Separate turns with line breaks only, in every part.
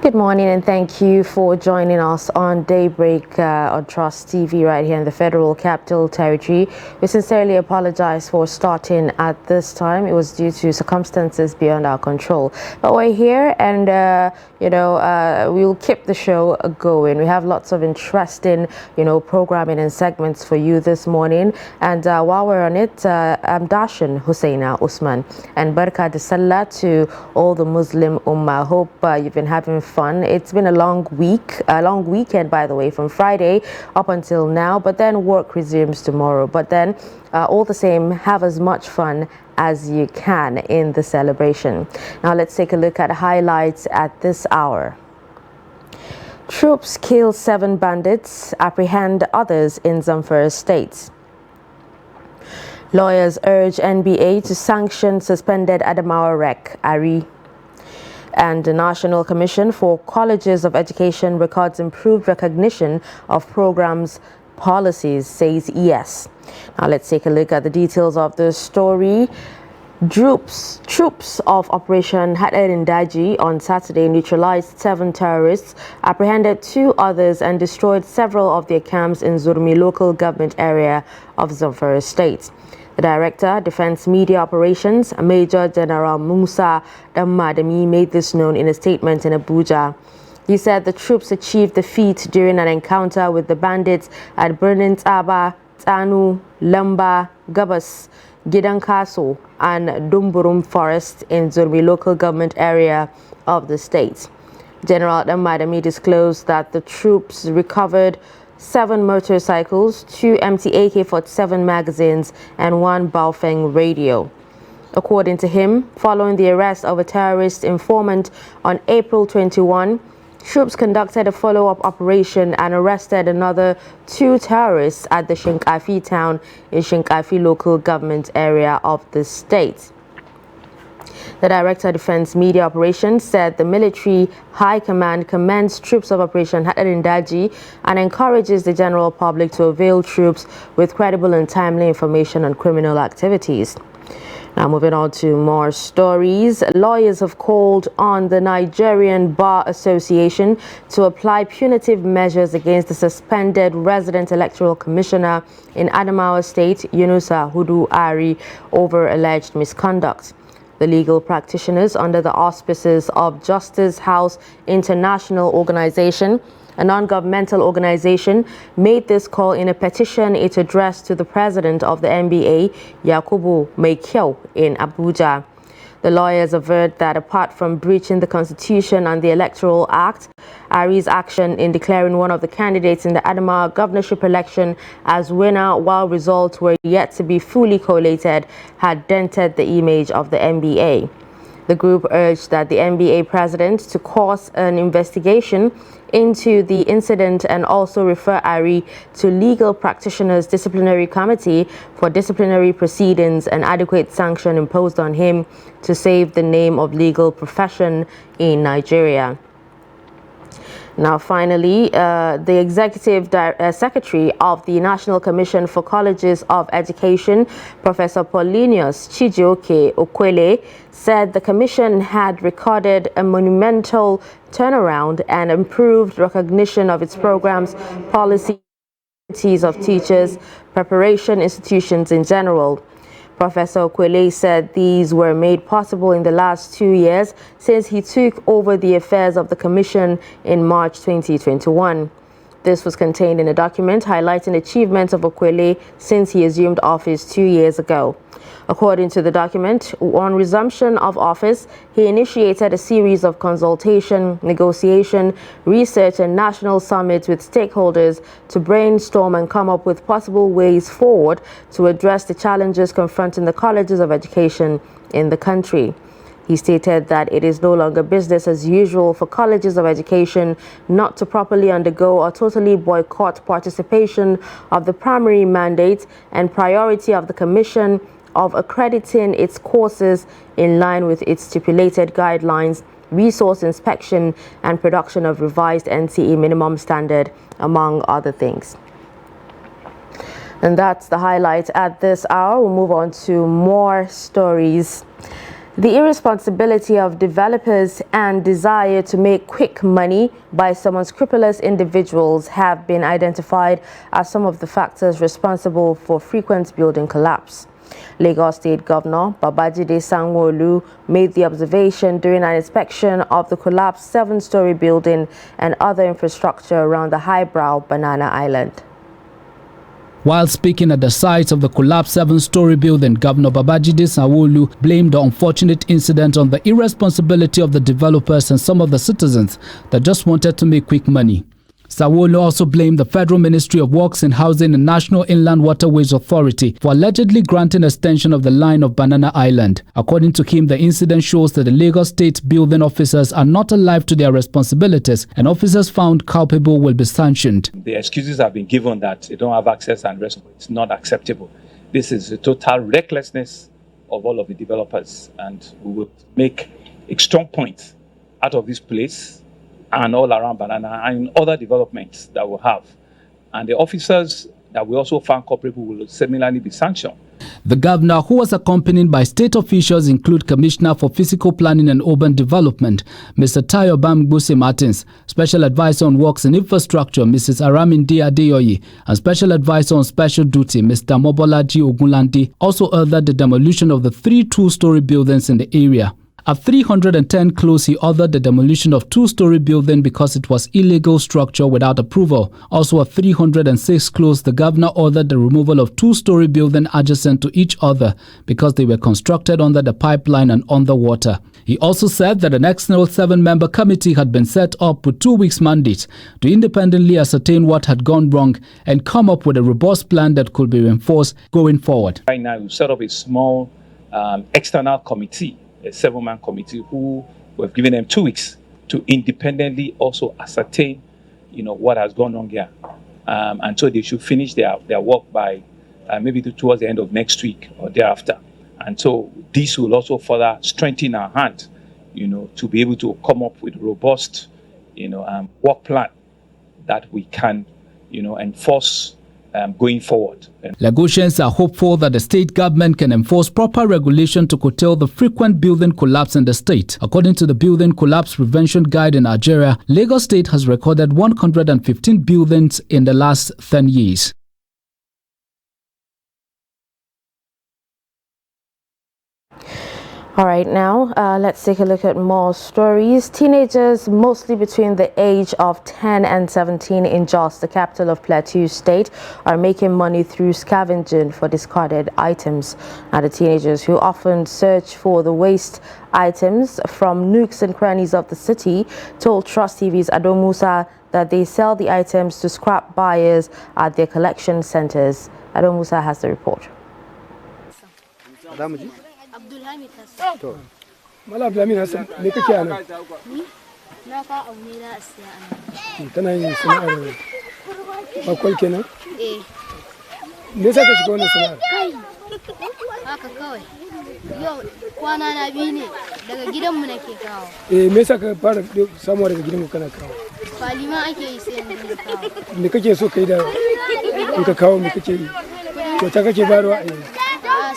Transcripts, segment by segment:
Good morning and thank you for joining us on Daybreak on Trust TV right here in the Federal Capital Territory. We sincerely apologize for starting at this time. It was due to circumstances beyond our control. But we're here and, we'll keep the show going. We have lots of interesting, programming and segments for you this morning. And while we're on it, I'm Dashin Husseina Usman and Barka de Sallah to all the Muslim Ummah. Hope you've been having fun. It's been a long weekend, by the way, from Friday up until now, but then work resumes tomorrow. But then all the same, have as much fun as you can in the celebration. Now let's take a look at highlights at this hour. Troops kill 7 bandits, apprehend others in Zamfara State. Lawyers urge NBA to sanction suspended Adamawa Rec, Ari. And the National Commission for Colleges of Education records improved recognition of programs policies, says yes. Now let's take a look at the details of the story. Troops of Operation Hader-in-Daji on Saturday neutralized 7 terrorists, apprehended 2 others and destroyed several of their camps in Zurmi local government area of Zamfara State. The Director, Defense Media Operations, Major General Musa Dammadami, made this known in a statement in Abuja. He said the troops achieved the feat during an encounter with the bandits at Birnin Aba, Tanu, Lamba, Gabas, Gidankaso, and Dumburum Forest in Zurmi local government area of the state. General Dammadami disclosed that the troops recovered 7 motorcycles, 2 empty AK-47 magazines, and 1 Baofeng radio. According to him, following the arrest of a terrorist informant on April 21, troops conducted a follow-up operation and arrested another 2 terrorists at the Shinkafi town in Shinkafi local government area of the state. The Director of Defense Media Operations said the military high command commends troops of Operation Hader-in-Daji and encourages the general public to avail troops with credible and timely information on criminal activities. Now moving on to more stories. Lawyers have called on the Nigerian Bar Association to apply punitive measures against the suspended resident electoral commissioner in Adamawa State, Yunusa Hudu Ari, over alleged misconduct. The legal practitioners under the auspices of Justice House International Organization, a non-governmental organization, made this call in a petition it addressed to the president of the NBA, Yakubu Maikyau, in Abuja. The lawyers averred that apart from breaching the Constitution and the Electoral Act, Ari's action in declaring one of the candidates in the Adamawa governorship election as winner while results were yet to be fully collated had dented the image of the NBA. The group urged that the NBA president to cause an investigation into the incident and also refer Ari to legal practitioners disciplinary committee for disciplinary proceedings and adequate sanction imposed on him to save the name of legal profession in Nigeria. Now, finally, the Executive Secretary of the National Commission for Colleges of Education, Professor Paulinius Chijioke Okwele, said the Commission had recorded a monumental turnaround and improved recognition of its programs, policies of teachers, preparation institutions in general. Professor Okwele said these were made possible in the last 2 years since he took over the affairs of the Commission in March 2021. This was contained in a document highlighting achievements of Okwele since he assumed office 2 years ago. According to the document, on resumption of office, he initiated a series of consultation, negotiation, research, and national summits with stakeholders to brainstorm and come up with possible ways forward to address the challenges confronting the colleges of education in the country. He stated that it is no longer business as usual for colleges of education not to properly undergo or totally boycott participation of the primary mandate and priority of the Commission of accrediting its courses in line with its stipulated guidelines, resource inspection, and production of revised NCE minimum standard, among other things. And that's the highlight at this hour. We'll move on to more stories. The irresponsibility of developers and desire to make quick money by some unscrupulous individuals have been identified as some of the factors responsible for frequent building collapse. Lagos State Governor Babajide Sanwo-Olu made the observation during an inspection of the collapsed 7-story building and other infrastructure around the highbrow Banana Island.
While speaking at the site of the collapsed 7-story building, Governor Babajide Sanwo-Olu blamed the unfortunate incident on the irresponsibility of the developers and some of the citizens that just wanted to make quick money. Sanwo-Olu also blamed the Federal Ministry of Works and Housing and National Inland Waterways Authority for allegedly granting extension of the line of Banana Island. According to him, the incident shows that the Lagos State building officers are not alive to their responsibilities, and officers found culpable will be sanctioned.
The excuses have been given that they don't have access and rest. It's not acceptable. This is a total recklessness of all of the developers, and we will make a strong point out of this place and all around Banana and other developments that we have. And the officers that we also found culpable will similarly be sanctioned.
The governor, who was accompanied by state officials, include Commissioner for Physical Planning and Urban Development, Mr. Tayo Bamgbose Martins, Special Advisor on Works and Infrastructure, Mrs. Araminde Adeyoye, and Special Advisor on Special Duty, Mr. Mobolaji Ogunlandi, also ordered the demolition of the 3 two-story buildings in the area. At 310 close, he ordered the demolition of 2-story building because it was illegal structure without approval. Also at 306 close, the governor ordered the removal of 2-story building adjacent to each other because they were constructed under the pipeline and underwater. He also said that an external 7-member committee had been set up with 2 weeks' mandate to independently ascertain what had gone wrong and come up with a robust plan that could be enforced going forward.
Right now, we've set up a small external committee, a 7-man committee, who we've given them 2 weeks to independently also ascertain, what has gone wrong here. And so they should finish their work by maybe towards the end of next week or thereafter. And so this will also further strengthen our hand, to be able to come up with a robust, work plan that we can, enforce going forward.
Lagosians are hopeful that the state government can enforce proper regulation to curtail the frequent building collapse in the state. According to the Building Collapse Prevention Guide in Nigeria, Lagos State has recorded 115 buildings in the last 10 years.
All right, now let's take a look at more stories. Teenagers, mostly between the age of 10 and 17 in Jos, the capital of Plateau State, are making money through scavenging for discarded items. Now, the teenagers, who often search for the waste items from nooks and crannies of the city, told Trust TV's Ado Musa that they sell the items to scrap buyers at their collection centers. Ado Musa has the report.
To Mala Abdulhamid Hassan, me kake ana?
Na ka aune na asiya ana.
Tana yin sana'ar bakwai kenan?
Eh.
Me yasa ka shiga wannan sana'ar?
Haka kawai. Yau kwana na biyu ne, daga gidanmu nake kawo.
Me yasa ka fara samuwa daga gidanmu kana kawo?
Falima ake yi sai na kawo.
Me kake so kai da in ka kawo me kake yi? Kyauta kake bayarwa a yanzu?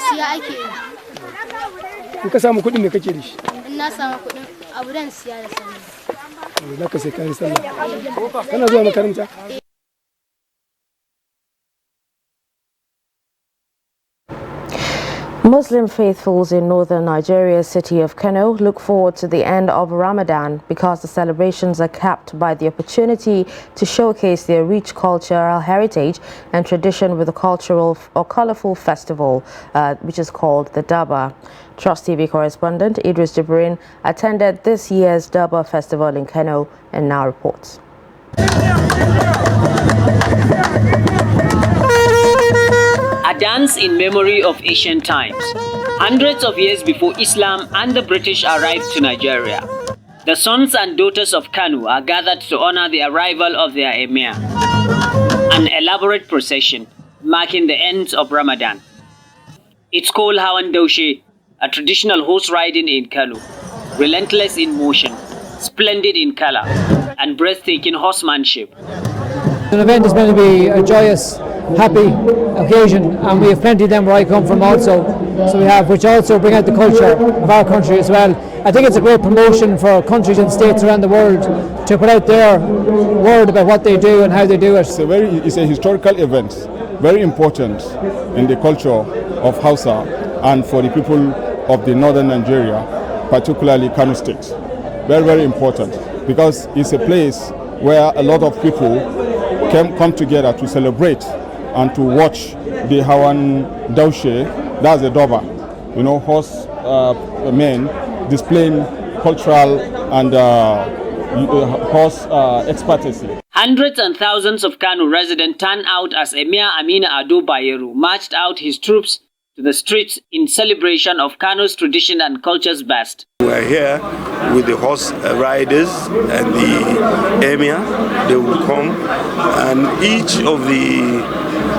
Siya ake yi.
In ka samu kuɗin me kake da shi?
In na samu kuɗin abu dan siya da sani.
Za ka sai kayan sallah. Kana zuwa makaranta?
Muslim faithfuls in northern Nigeria's city of Kano look forward to the end of Ramadan because the celebrations are capped by the opportunity to showcase their rich cultural heritage and tradition with a cultural or colorful festival, which is called the Daba. Trust TV correspondent Idris Jibrin attended this year's Daba festival in Kano and now reports.
A dance in memory of ancient times, hundreds of years before Islam and the British arrived to Nigeria. The sons and daughters of Kanu are gathered to honor the arrival of their emir. An elaborate procession marking the end of Ramadan. It's called Hawan Doshe, a traditional horse riding in Kanu, relentless in motion, splendid in color, and breathtaking horsemanship.
The event is going to be a joyous happy occasion, and we have plenty of them where I come from also. So we have, which also bring out the culture of our country as well. I think it's a great promotion for countries and states around the world to put out their word about what they do and how they do it.
It's a historical event, very important in the culture of Hausa and for the people of the northern Nigeria, particularly Kano State. Very, very important, because it's a place where a lot of people can come together to celebrate and to watch the Hawan Daushe, that's a Doba, horse men displaying cultural and horse expertise.
Hundreds and thousands of Kano residents turned out as Emir Amina Ado Bayero marched out his troops to the streets in celebration of Kano's tradition and culture's best.
We are here with the horse riders and the Emir. They will come, and each of the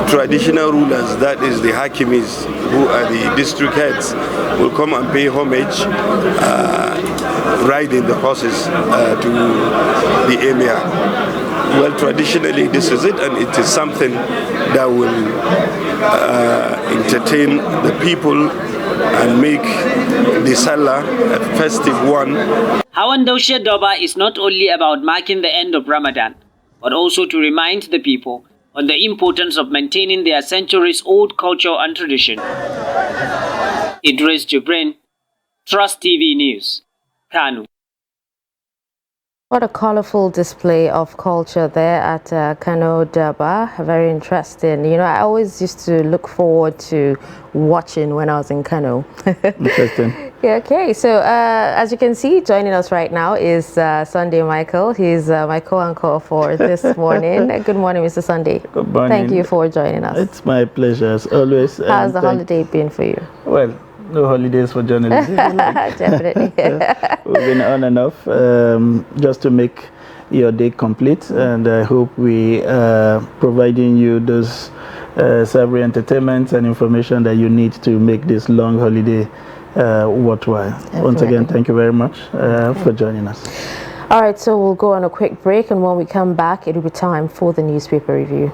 traditional rulers, that is the Hakimis, who are the district heads, will come and pay homage, riding the horses to the Emir. Well, traditionally this is it, and it is something that will entertain the people and make the Salah a festive one.
Hawan Daushe Doba is not only about marking the end of Ramadan, but also to remind the people on the importance of maintaining their centuries-old culture and tradition. Idris Jibrin, Trust TV News, Kano.
What a colorful display of culture there at Kano Daba. Very interesting. I always used to look forward to watching when I was in Kano.
Interesting.
Yeah, okay, so as you can see, joining us right now is Sunday Michael. He's my co-anchor for this morning. Good morning, Mr. Sunday.
Good morning.
Thank you for joining us.
It's my pleasure, as always.
How's the holiday been for you?
Well, no holidays for journalists.
Definitely.
We've been on and off just to make your day complete, and I hope we are providing you those savory entertainment and information that you need to make this long holiday worthwhile. Definitely. Once again, thank you very much for joining us.
All right, so we'll go on a quick break, and when we come back, it'll be time for the newspaper review.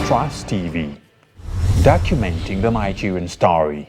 Trust TV, documenting the Nigerian story.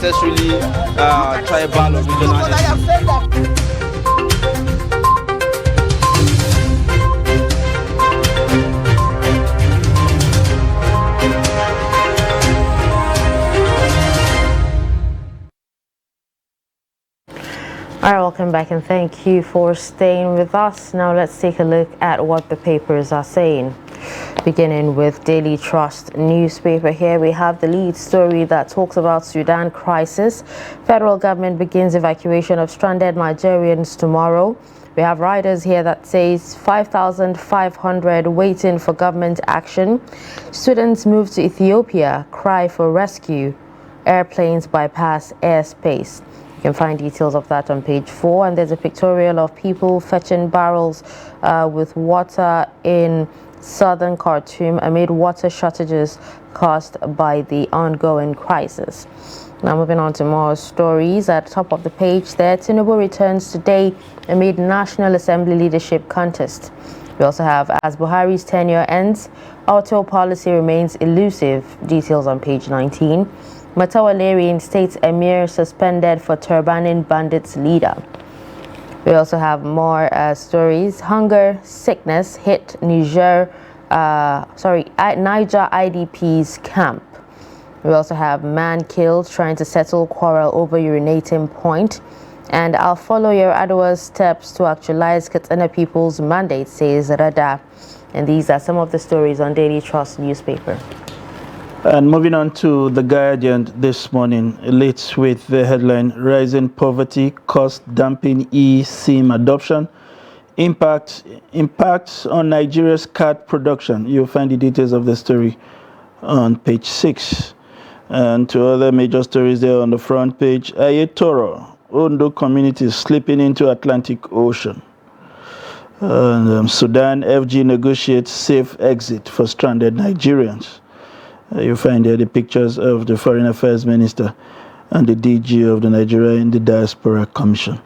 necessarily tribal or regional.
All right, welcome back and thank you for staying with us. Now let's take a look at what the papers are saying. Beginning with Daily Trust newspaper, here we have the lead story that talks about Sudan crisis. Federal government begins evacuation of stranded Nigerians tomorrow. We have riders here that says 5,500 waiting for government action. Students move to Ethiopia, cry for rescue. Airplanes bypass airspace. You can find details of that on page 4, and there's a pictorial of people fetching barrels with water in southern Khartoum amid water shortages caused by the ongoing crisis. Now moving on to more stories. At the top of the page there, Tinubu returns today amid National Assembly leadership contest. We also have, as Buhari's tenure ends, auto policy remains elusive. Details on page 19. Matawaleri instates Emir suspended for turbaning bandits leader. We also have more stories. Hunger, sickness hit Niger IDP's camp. We also have man killed trying to settle quarrel over urinating point. And I'll follow your Adwa's steps to actualize Katsina people's mandate, says Rada. And these are some of the stories on Daily Trust newspaper.
And moving on to The Guardian this morning, it leads with the headline, Rising Poverty, Cost Dumping eSIM Adoption, Impacts on Nigeria's Card Production. You'll find the details of the story on page 6. And two other major stories there on the front page. Ayetoro, Ondo communities slipping into Atlantic Ocean. And, Sudan, FG negotiates safe exit for stranded Nigerians. You find there the pictures of the Foreign Affairs Minister and the DG of the Nigeria in the Diaspora Commission.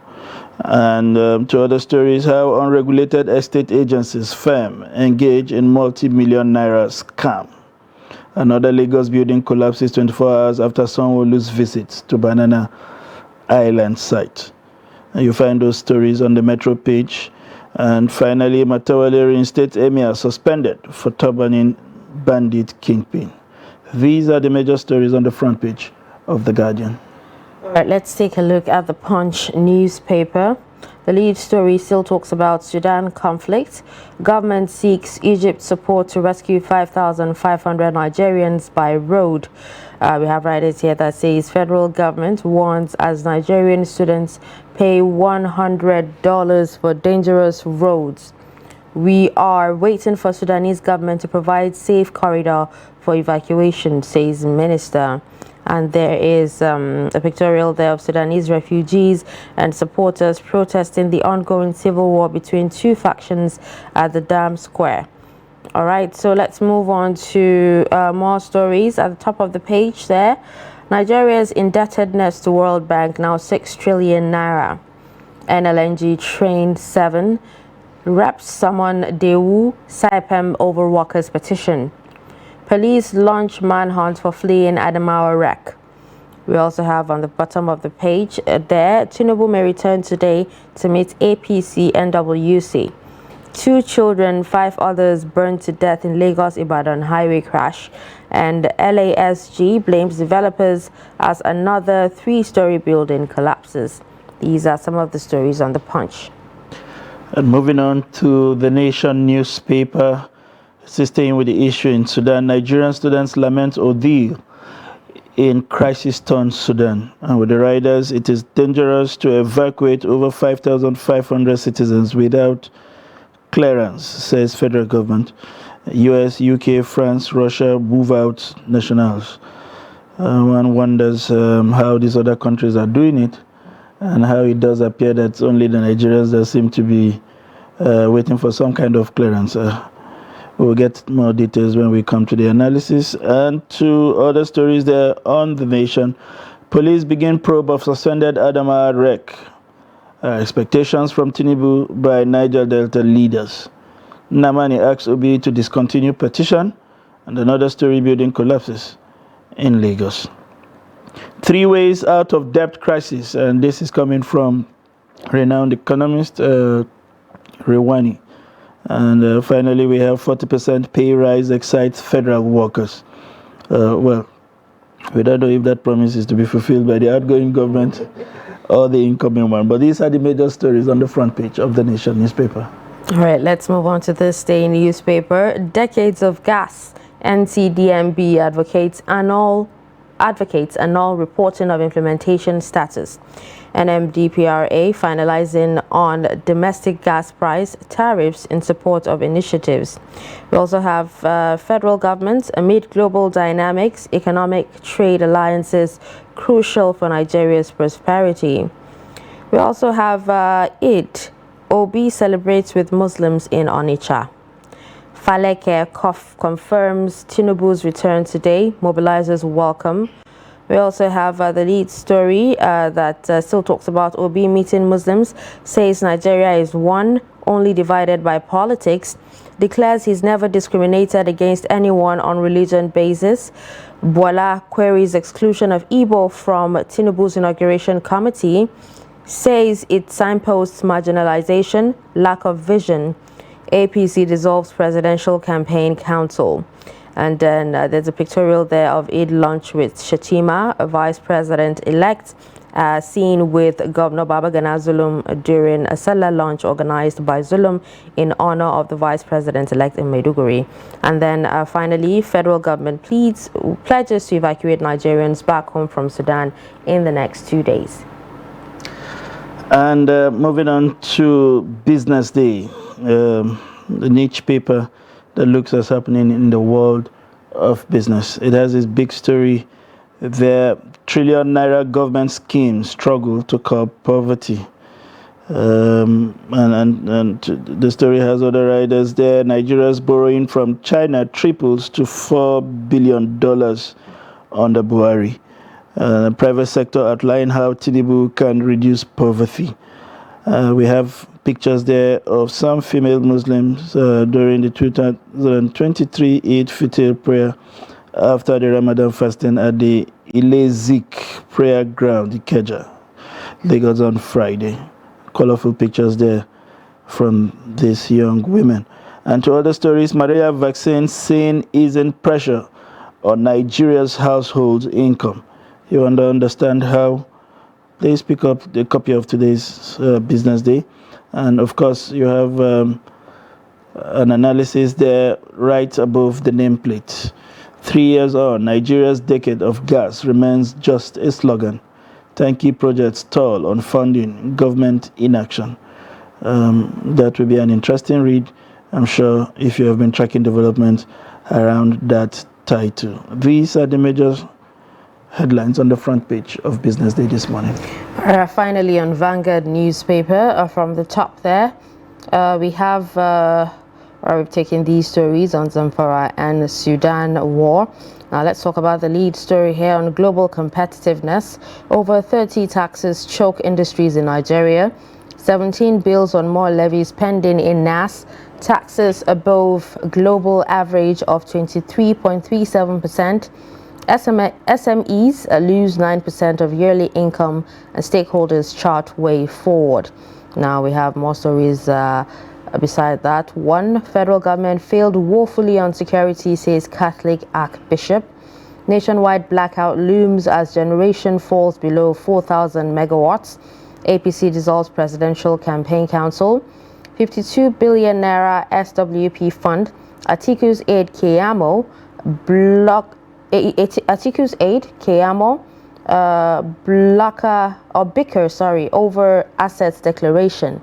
And two other stories, how unregulated estate agencies firm engage in multi-million naira scam. Another Lagos building collapses 24 hours after Sanwo-Olu's visit to Banana Island site. And you find those stories on the Metro page. And finally, Matawaleri State Emir suspended for turbaning bandit kingpin. These are the major stories on the front page of The Guardian.
All right, let's take a look at the Punch newspaper. The lead story still talks about Sudan conflict. Government seeks Egypt support to rescue 5,500 Nigerians by road. We have writers here that says federal government warns as Nigerian students pay $100 for dangerous roads. We are waiting for Sudanese government to provide safe corridor for evacuation, says minister. And there is a pictorial there of Sudanese refugees and supporters protesting the ongoing civil war between two factions at the Dam Square. All right, so let's move on to more stories. At the top of the page there, Nigeria's indebtedness to World Bank now 6 trillion naira. NLNG Train 7 reps summon Dewu Saipem over workers' petition. Police launch manhunt for fleeing Adamawa wreck. We also have on the bottom of the page there, Tinubu may return today to meet APC NWC. 2 children, 5 others burned to death in Lagos-Ibadan highway crash. And LASG blames developers as another 3-story building collapses. These are some of the stories on the Punch.
And moving on to The Nation newspaper, staying with the issue in Sudan, Nigerian students lament ordeal in crisis-torn Sudan. And with the riders, it is dangerous to evacuate over 5,500 citizens without clearance, says federal government. US, UK, France, Russia move out nationals. One wonders how these other countries are doing it, and how it does appear that only the Nigerians that seem to be waiting for some kind of clearance. We'll get more details when we come to the analysis. And 2 other stories there on The Nation. Police begin probe of suspended Adamawa wreck. Expectations from Tinubu by Niger Delta leaders. Namani asks Obi to discontinue petition. And another story, building collapses in Lagos. 3 ways out of debt crisis, and this is coming from renowned economist Rewani. And finally, we have 40% pay rise excites federal workers. Well, we don't know if that promise is to be fulfilled by the outgoing government or the incoming one. But these are the major stories on the front page of the Nation newspaper.
All right, let's move on to this day newspaper. Decades of gas. NCDMB advocates annual reporting of implementation status. NMDPRA finalizing on domestic gas price tariffs in support of initiatives. We also have federal government amid global dynamics, economic trade alliances crucial for Nigeria's prosperity. We also have Eid. Obi celebrates with Muslims in Onitsha. Faleke confirms Tinubu's return today, mobilizers welcome. We also have the lead story that still talks about Obi meeting Muslims, says Nigeria is one, only divided by politics, declares he's never discriminated against anyone on religion basis. Bola queries exclusion of Igbo from Tinubu's inauguration committee, says it signposts marginalization, lack of vision. APC dissolves presidential campaign council. And then there's a pictorial there of Eid lunch with Shatima, a vice president-elect, seen with Governor Babagana Zulum during a Salah lunch organized by Zulum in honor of the vice president-elect in Maiduguri. And then finally, federal government pledges to evacuate Nigerians back home from Sudan in the next 2 days.
And moving on to Business Day, the niche paper that looks at what's happening in the world of business. It has this big story. The trillion naira government scheme struggle to curb poverty. And the story has other riders there. Nigeria's borrowing from China triples to $4 billion under Buhari. Private sector outline how Tinubu can reduce poverty. We have pictures there of some female Muslims during the 2023 Eid Fitr prayer after the Ramadan fasting at the Ile-Zik prayer ground, Ikeja, Lagos on Friday. Colorful pictures there from these young women. And to other stories, malaria vaccine seen easing pressure on Nigeria's household income. You want to understand how? Please pick up the copy of today's Business Day. And of course, you have an analysis there right above the nameplate. 3 years on, Nigeria's decade of gas remains just a slogan. Tanky projects stall on funding, government inaction. That will be an interesting read, I'm sure, if you have been tracking development around that title. These are the major headlines on the front page of Business Day this morning.
Finally, on Vanguard newspaper, from the top there, we have we've taken these stories on Zamfara and Sudan war. Now let's talk about the lead story here on global competitiveness. Over 30 taxes choke industries in Nigeria. 17 bills on more levies pending in NAS. Taxes above global average of 23.37%. SMEs lose 9% of yearly income, and stakeholders chart way forward. Now we have more stories beside that. One, federal government failed woefully on security, says Catholic Archbishop. Nationwide blackout looms as generation falls below 4,000 megawatts. APC dissolves presidential campaign council. 52 billion naira SWP fund. Atiku's aid Keyamo block. Atiku's aid, Keyamo, bicker over assets declaration.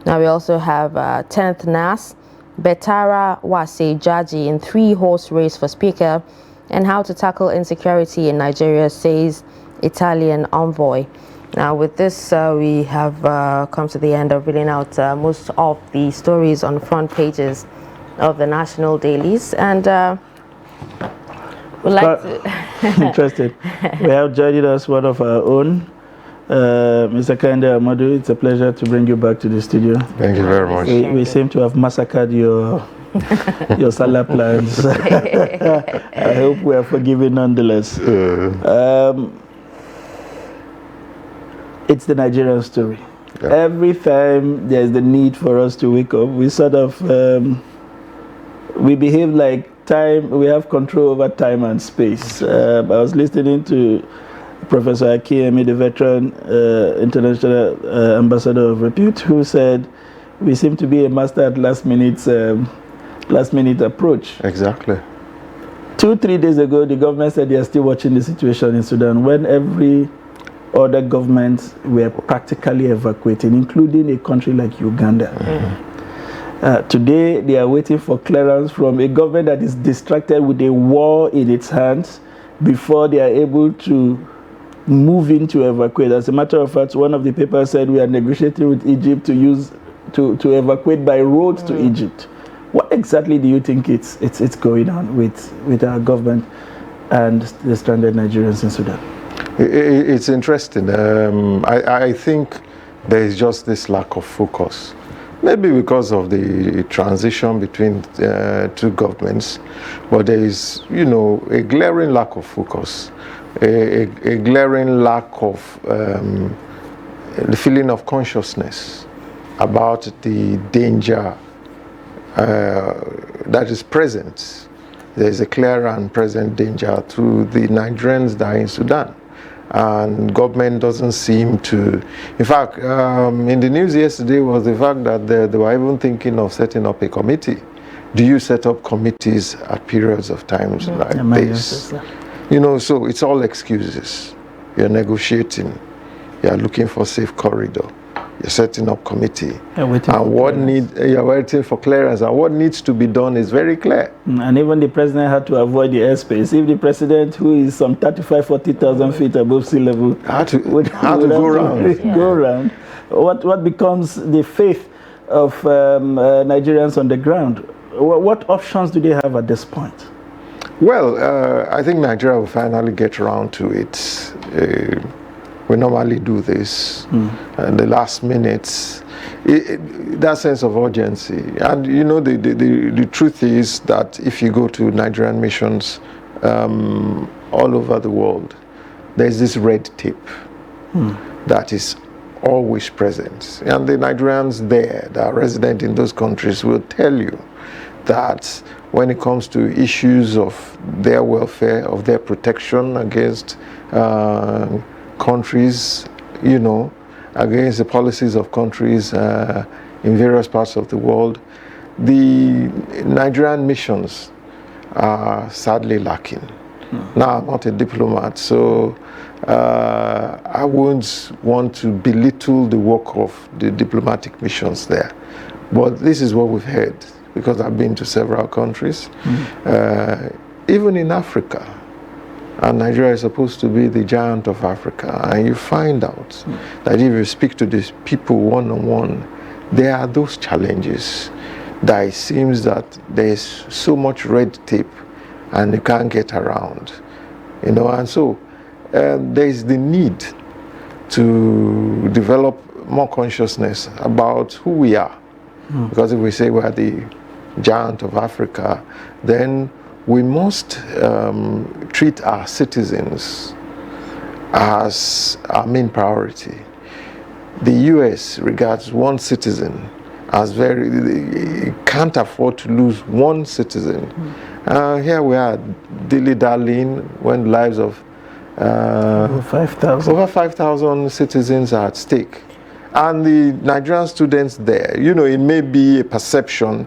Now we also have 10th NAS, Betara Wase Jaji in 3-horse race for speaker, and how to tackle insecurity in Nigeria, says Italian envoy. Now with this, we have come to the end of reading out most of the stories on front pages of the national dailies, and
interested. We have joining us one of our own, Mr. Kande Amadu. It's a pleasure to bring you back to the studio.
Thank you very much.
We seem to have massacred your Salah plans. I hope we are forgiven nonetheless. it's the Nigerian story. Yeah. Every time there's the need for us to wake up, we sort of, we behave like time, we have control over time and space. I was listening to Professor Akiyemi, the veteran international ambassador of repute, who said, we seem to be a master at last minute approach.
Exactly.
2-3 days ago, the government said they are still watching the situation in Sudan, when every other governments were practically evacuating, including a country like Uganda. Today, they are waiting for clearance from a government that is distracted with a war in its hands before they are able to move in to evacuate. As a matter of fact, one of the papers said we are negotiating with Egypt to evacuate by road to Egypt. What exactly do you think it's going on with our government and the stranded Nigerians in Sudan?
It's interesting. I think there is just this lack of focus. Maybe because of the transition between two governments, but there is, a glaring lack of focus, a glaring lack of the feeling of consciousness about the danger that is present. There is a clear and present danger to the Nigerians that are in Sudan. And government doesn't seem to, in fact, in the news yesterday was the fact that they were even thinking of setting up a committee. Do you set up committees at periods of times like this? So it's all excuses. You're negotiating, you're looking for safe corridor, you're setting up committee, you're waiting for clearance, and what needs to be done is very clear.
And even the president had to avoid the airspace. If the president, who is some 35,000-40,000 feet above sea level,
had to go around.
What becomes the faith of Nigerians on the ground? What options do they have at this point?
Well, I think Nigeria will finally get around to it. We normally do this in the last minutes. That sense of urgency. And the truth is that if you go to Nigerian missions all over the world, there's this red tape that is always present. And the Nigerians there that are resident in those countries will tell you that when it comes to issues of their welfare, of their protection against countries, against the policies of countries in various parts of the world, the Nigerian missions are sadly lacking. Now, I'm not a diplomat, so I won't want to belittle the work of the diplomatic missions there. But this is what we've heard, because I've been to several countries, even in Africa. And Nigeria is supposed to be the giant of Africa. And you find out that if you speak to these people one-on-one, there are those challenges that it seems that there's so much red tape and you can't get around. And so there's the need to develop more consciousness about who we are. Because if we say we are the giant of Africa, then we must treat our citizens as our main priority. The US regards one citizen as can't afford to lose one citizen. Here we are dilly-dallying when lives of over 5,000 citizens are at stake. And the Nigerian students there, it may be a perception,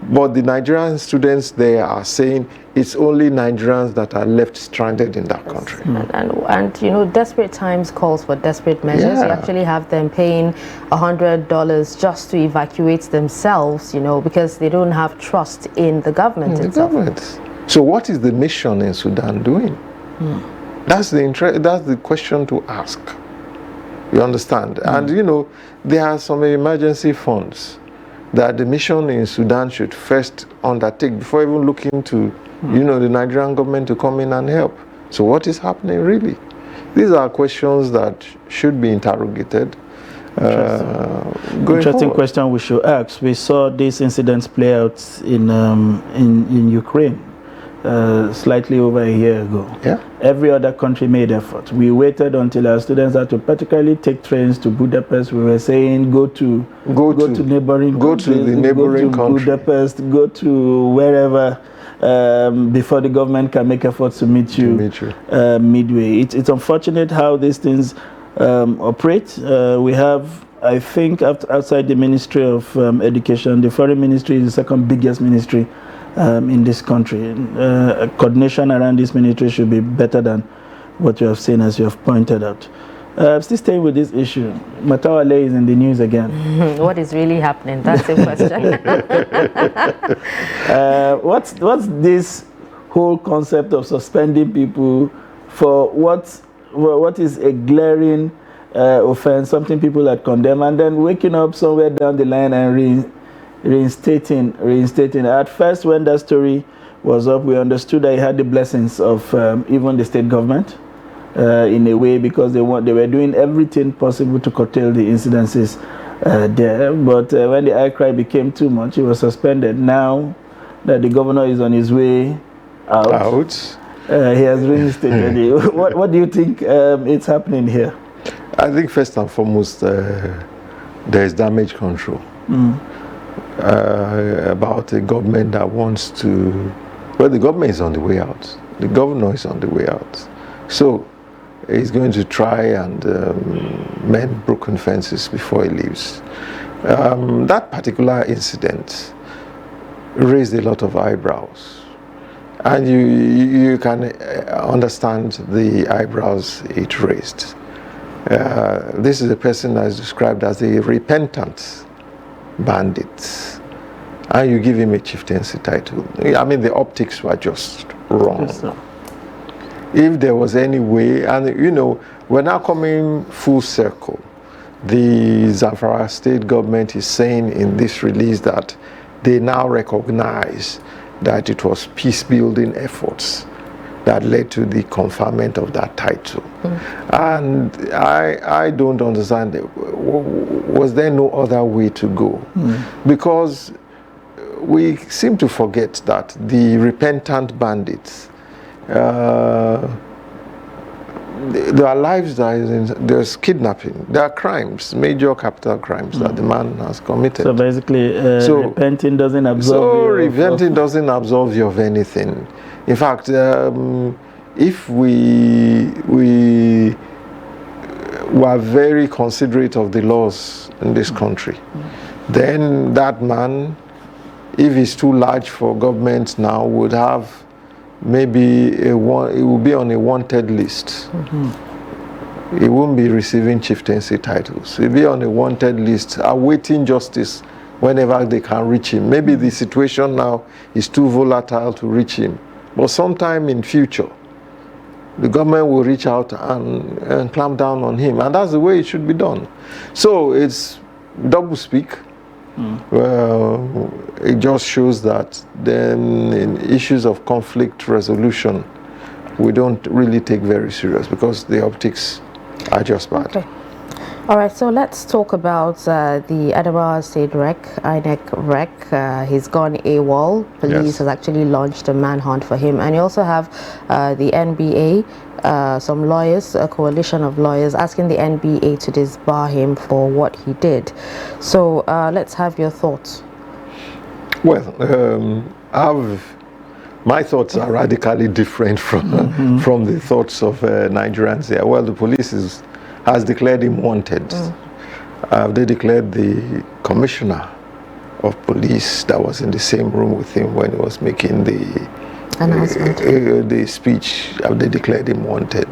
but the Nigerian students there are saying it's only Nigerians that are left stranded in that country.
And desperate times calls for desperate measures. You actually have them paying $100 just to evacuate themselves, because they don't have trust in the government itself.
So what is the mission in Sudan doing? That's the question to ask. You understand? And there are some emergency funds that the mission in Sudan should first undertake before even looking to, the Nigerian government to come in and help. So what is happening really? These are questions that should be interrogated.
Interesting question we should ask. We saw these incidents play out in Ukraine. slightly over a year ago.
Yeah.
Every other country made effort. We waited until our students had to particularly take trains to Budapest. We were saying go to neighboring countries,
to the neighboring country.
Budapest, go to wherever before the government can make efforts to meet you, midway. It's unfortunate how these things operate. We have, I think, outside the Ministry of Education, the Foreign Ministry is the second biggest ministry in this country. Coordination around this ministry should be better than what you have seen, as you have pointed out. Still staying with this issue, Matawale is in the news again.
What is really happening? That's the question.
What's this whole concept of suspending people for what is a glaring offense, something people had condemned, and then waking up somewhere down the line and reinstating. At first, when that story was up, we understood that it had the blessings of even the state government in a way, because they were doing everything possible to curtail the incidences there. But when the outcry became too much, it was suspended. Now that the governor is on his way out, he has reinstated it. What do you think is happening here?
I think first and foremost, there is damage control. About a government that wants to, well, the government is on the way out. The governor is on the way out. So he's going to try and mend broken fences before he leaves. That particular incident raised a lot of eyebrows. And you can understand the eyebrows it raised. This is a person that is described as a repentant bandit, and you give him a chieftaincy title. I mean, the optics were just wrong. Yes, if there was any way, and you know, we're now coming full circle. The Zamfara state government is saying in this release that they now recognize that it was peace-building efforts that led to the conferment of that title. And I don't understand, was there no other way to go? Because we seem to forget that the repentant bandits, there are lives there's kidnapping, there are crimes, major capital crimes that the man has committed.
So basically, repenting doesn't absolve you.
Repenting doesn't absolve you of anything. In fact, if we were very considerate of the laws in this country, then that man, if he's too large for government now, would have maybe it will be on a wanted list. He won't be receiving chieftaincy titles. He'll be on a wanted list, awaiting justice whenever they can reach him. Maybe the situation now is too volatile to reach him. But sometime in future, the government will reach out and clamp down on him. And that's the way it should be done. So it's double speak. It just shows that then in issues of conflict resolution, we don't really take very serious because the optics are just bad.
Okay. All right, so let's talk about the Adamawa State Rec, INEC Rec. He's gone AWOL. Police has actually launched a manhunt for him. And you also have the NBA, some lawyers, a coalition of lawyers, asking the NBA to disbar him for what he did. So let's have your thoughts.
Well, my thoughts are radically different from the thoughts of Nigerians here. Well, the police has declared him wanted. They declared the commissioner of police that was in the same room with him when he was making the speech. They declared him wanted.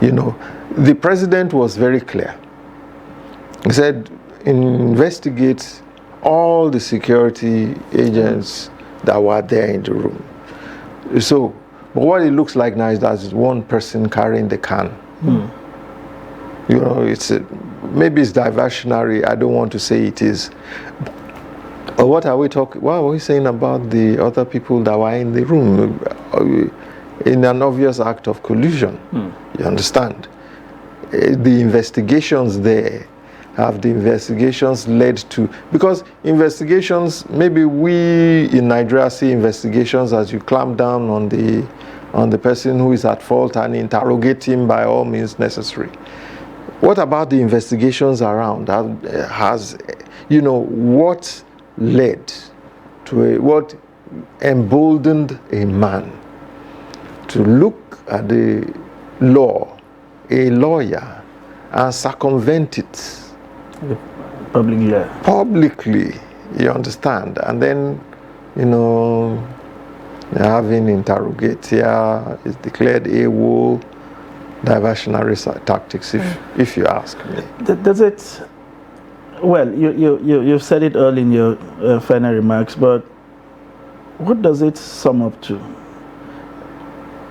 You know, the president was very clear. He said, investigate all the security agents that were there in the room. So, but what it looks like now is that it's one person carrying the can. You know, maybe it's diversionary. I don't want to say it is. But what are we talking? What are we saying about the other people that were in the room in an obvious act of collusion? You understand? The investigations there have the investigations led to? Because investigations, maybe we in Nigeria see investigations as you clamp down on the person who is at fault and interrogate him by all means necessary. What about the investigations around? Has, you know, what led to what emboldened a man to look at the law, a lawyer, and circumvent it publicly, you understand? And then, you know, having interrogate here is declared AWOL, diversionary tactics, if you ask me.
Does it, well, you've said it all in your final remarks, but what does it sum up to?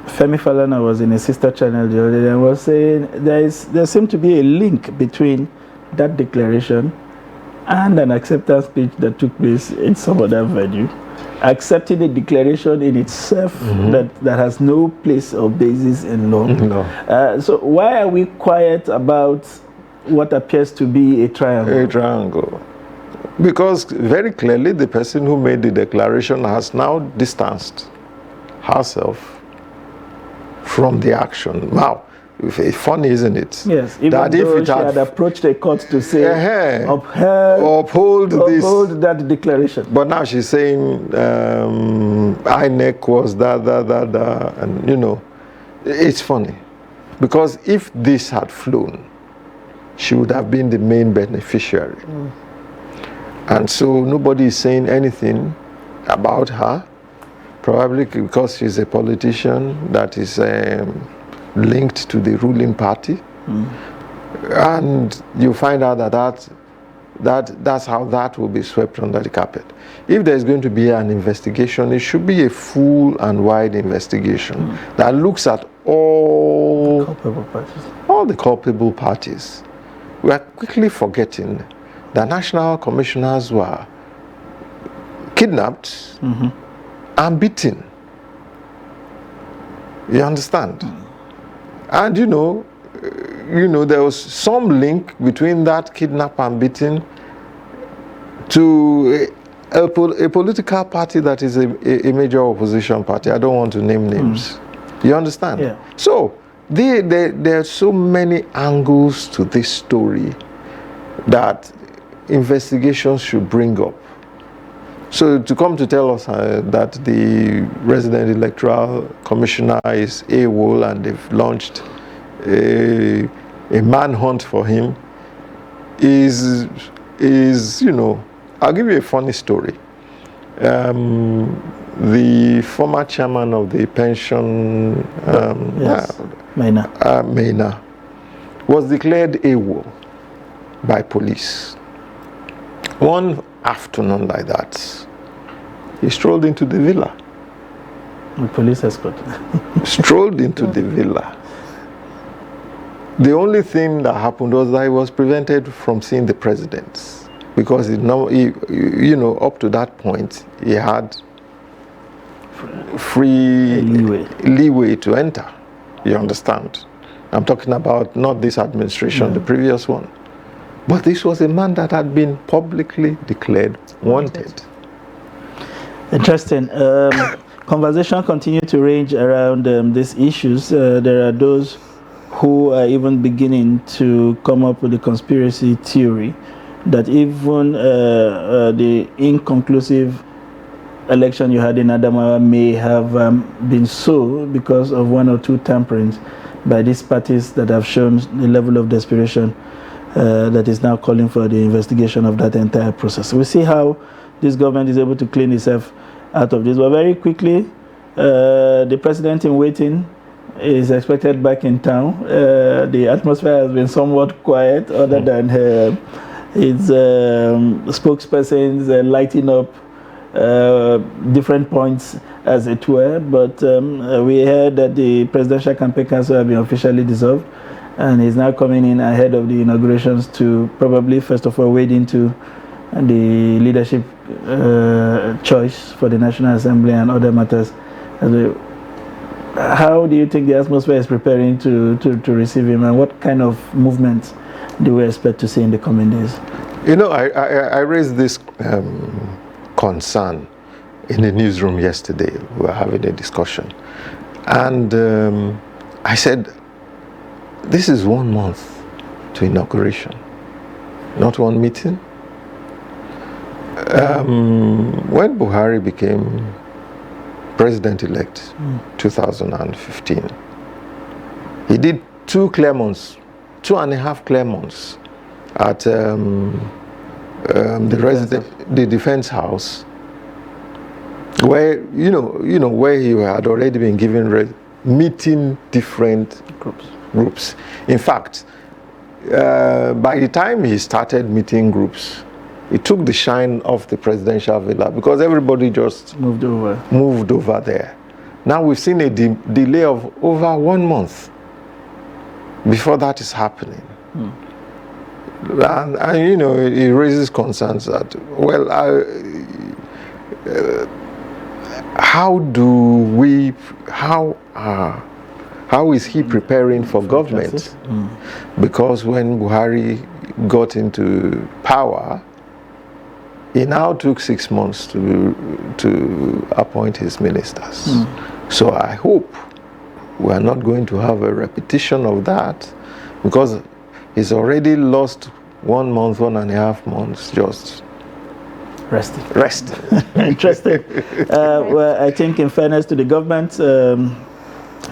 Femi Falana was in a sister channel the other day and was saying there seemed to be a link between that declaration and an acceptance speech that took place in some other venue. Accepting a declaration in itself that has no place or basis in law. No. So why are we quiet about what appears to be a triangle?
A triangle. Because very clearly the person who made the declaration has now distanced herself from the action. Now, funny, isn't it?
Yes, even that though if she had approached a court to say uphold that declaration.
But now she's saying INEC was that, and you know, it's funny. Because if this had flown, she would have been the main beneficiary. And so nobody is saying anything about her, probably because she's a politician that is linked to the ruling party. And you find out that's how that will be swept under the carpet. If there's going to be an investigation, it should be a full and wide investigation that looks at all the culpable parties. We are quickly forgetting the national commissioners were kidnapped and beaten. You understand? And you know, there was some link between that kidnap and beating to a political party that is a major opposition party. I don't want to name names. You understand?
Yeah.
So there are so many angles to this story that investigations should bring up. So to come to tell us that the resident electoral commissioner is AWOL and they've launched a manhunt for him is, you know, I'll give you a funny story. The former chairman of the pension, Maina, was declared AWOL by police. One afternoon like that, he strolled into the villa.
The police escort.
Strolled into the villa. The only thing that happened was that he was prevented from seeing the president, because you know, up to that point he had free leeway to enter. You understand? I'm talking about not this administration, the previous one. But this was a man that had been publicly declared wanted.
Interesting. Conversation continue to range around these issues. There are those who are even beginning to come up with a conspiracy theory that even the inconclusive election you had in Adamawa may have been so because of one or two tamperings by these parties that have shown the level of desperation that is now calling for the investigation of that entire process. We'll see how this government is able to clean itself out of this. But very quickly, the president in waiting is expected back in town. The atmosphere has been somewhat quiet, other than his spokespersons lighting up different points, as it were. But we heard that the Presidential Campaign Council has been officially dissolved, and is now coming in ahead of the inaugurations to probably, first of all, wade into the leadership choice for the National Assembly and other matters. How do you think the atmosphere is preparing to receive him, and what kind of movements do we expect to see in the coming days?
You know, I raised this concern in the newsroom yesterday. We were having a discussion. And I said, this is 1 month to inauguration, not one meeting. When Buhari became president-elect, 2015, he did 2 Clermonts, 2.5 Clermonts at the defense house, where where he had already been given meeting different groups. In fact, by the time he started meeting groups, it took the shine off the presidential villa because everybody just moved over there. Now we've seen a delay of over 1 month before that is happening. And it raises concerns that, well, how is he preparing for government? Because when Buhari got into power, he now took 6 months to appoint his ministers. So I hope we are not going to have a repetition of that, because he's already lost 1 month, 1.5 months just resting.
Interesting. Well, I think in fairness to the government,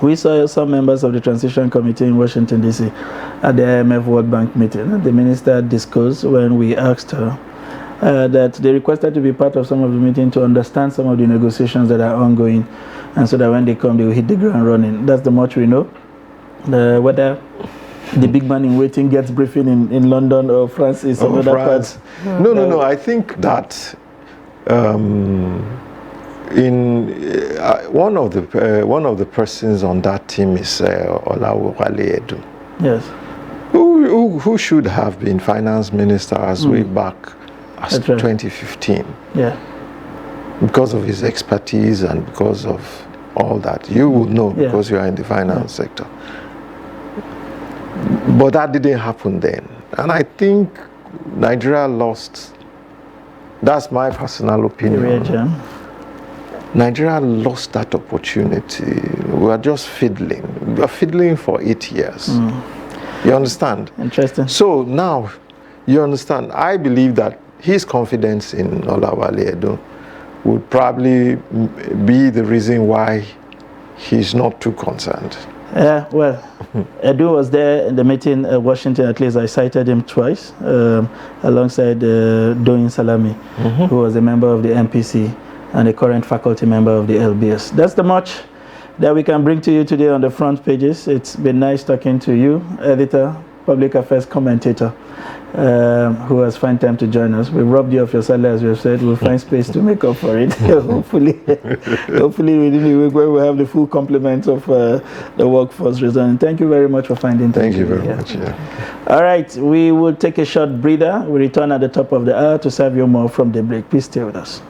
we saw some members of the transition committee in Washington, D.C. at the IMF World Bank meeting. The minister discussed when we asked her that they requested to be part of some of the meeting to understand some of the negotiations that are ongoing, and so that when they come, they will hit the ground running. That's the much we know. Whether the big man in waiting gets briefing in London or France is another part.
No. I think that one of the persons on that team is Olawale Edu.
Yes.
Who should have been finance minister as way back as 2015.
Yeah.
Because of his expertise and because of all that. You would know because you are in the finance sector. But that didn't happen then. And I think Nigeria lost, that's my personal opinion. Nigeria lost that opportunity. We are just fiddling. We are fiddling for 8 years. You understand?
Interesting.
So now, you understand, I believe that his confidence in Olawale Edo would probably be the reason why he's not too concerned.
Yeah, well, Edu was there in the meeting at Washington. At least I cited him twice, alongside Doyin Salami, who was a member of the MPC and a current faculty member of the LBS. That's the much that we can bring to you today on the front pages. It's been nice talking to you, editor, public affairs commentator, who has found time to join us. We've robbed you of your salary, as we have said. We'll find space to make up for it. hopefully within a week where we'll have the full complement of the workforce returning. Thank you very much for finding time.
Thank you very much. Yeah.
All right, we will take a short breather. We return at the top of the hour to serve you more from Daybreak. Please stay with us.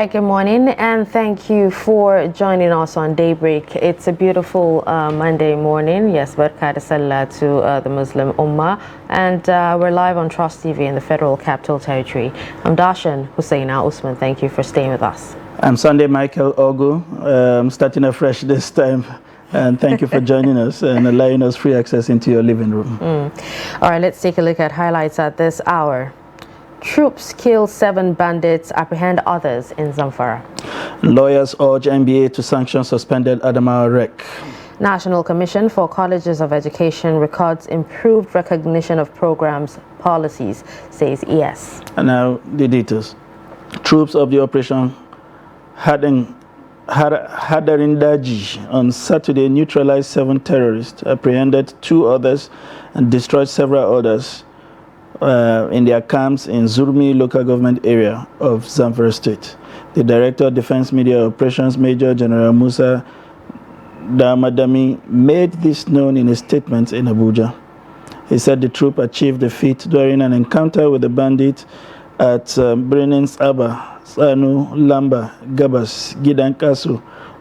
right, good morning, and thank you for joining us on Daybreak. It's a beautiful Monday morning. Yes, Barka da Sallah to the Muslim Ummah, and we're live on Trust TV in the Federal Capital Territory. I'm Darshan Husseina Usman. Thank you for staying with us.
I'm Sunday Michael Ogu. Starting afresh this time. And thank you for joining us and allowing us free access into your living room.
All right, let's take a look at highlights at this hour. Troops kill 7 bandits, apprehend others in Zamfara.
Lawyers urge NBA to sanction suspended Adamawa REC.
National Commission for Colleges of Education records improved recognition of programs, policies, says ES.
And now the details. Troops of the Operation Hadarindaji on Saturday neutralized 7 terrorists, apprehended 2 others, and destroyed several others in their camps in Zurmi local government area of Zamfara State. The Director of Defense Media Operations, Major General Musa Damadami, made this known in a statement in Abuja. He said the troop achieved the feat during an encounter with the bandit at Brenins Aba, Sanu, Lamba, Gabas, Gidankasu,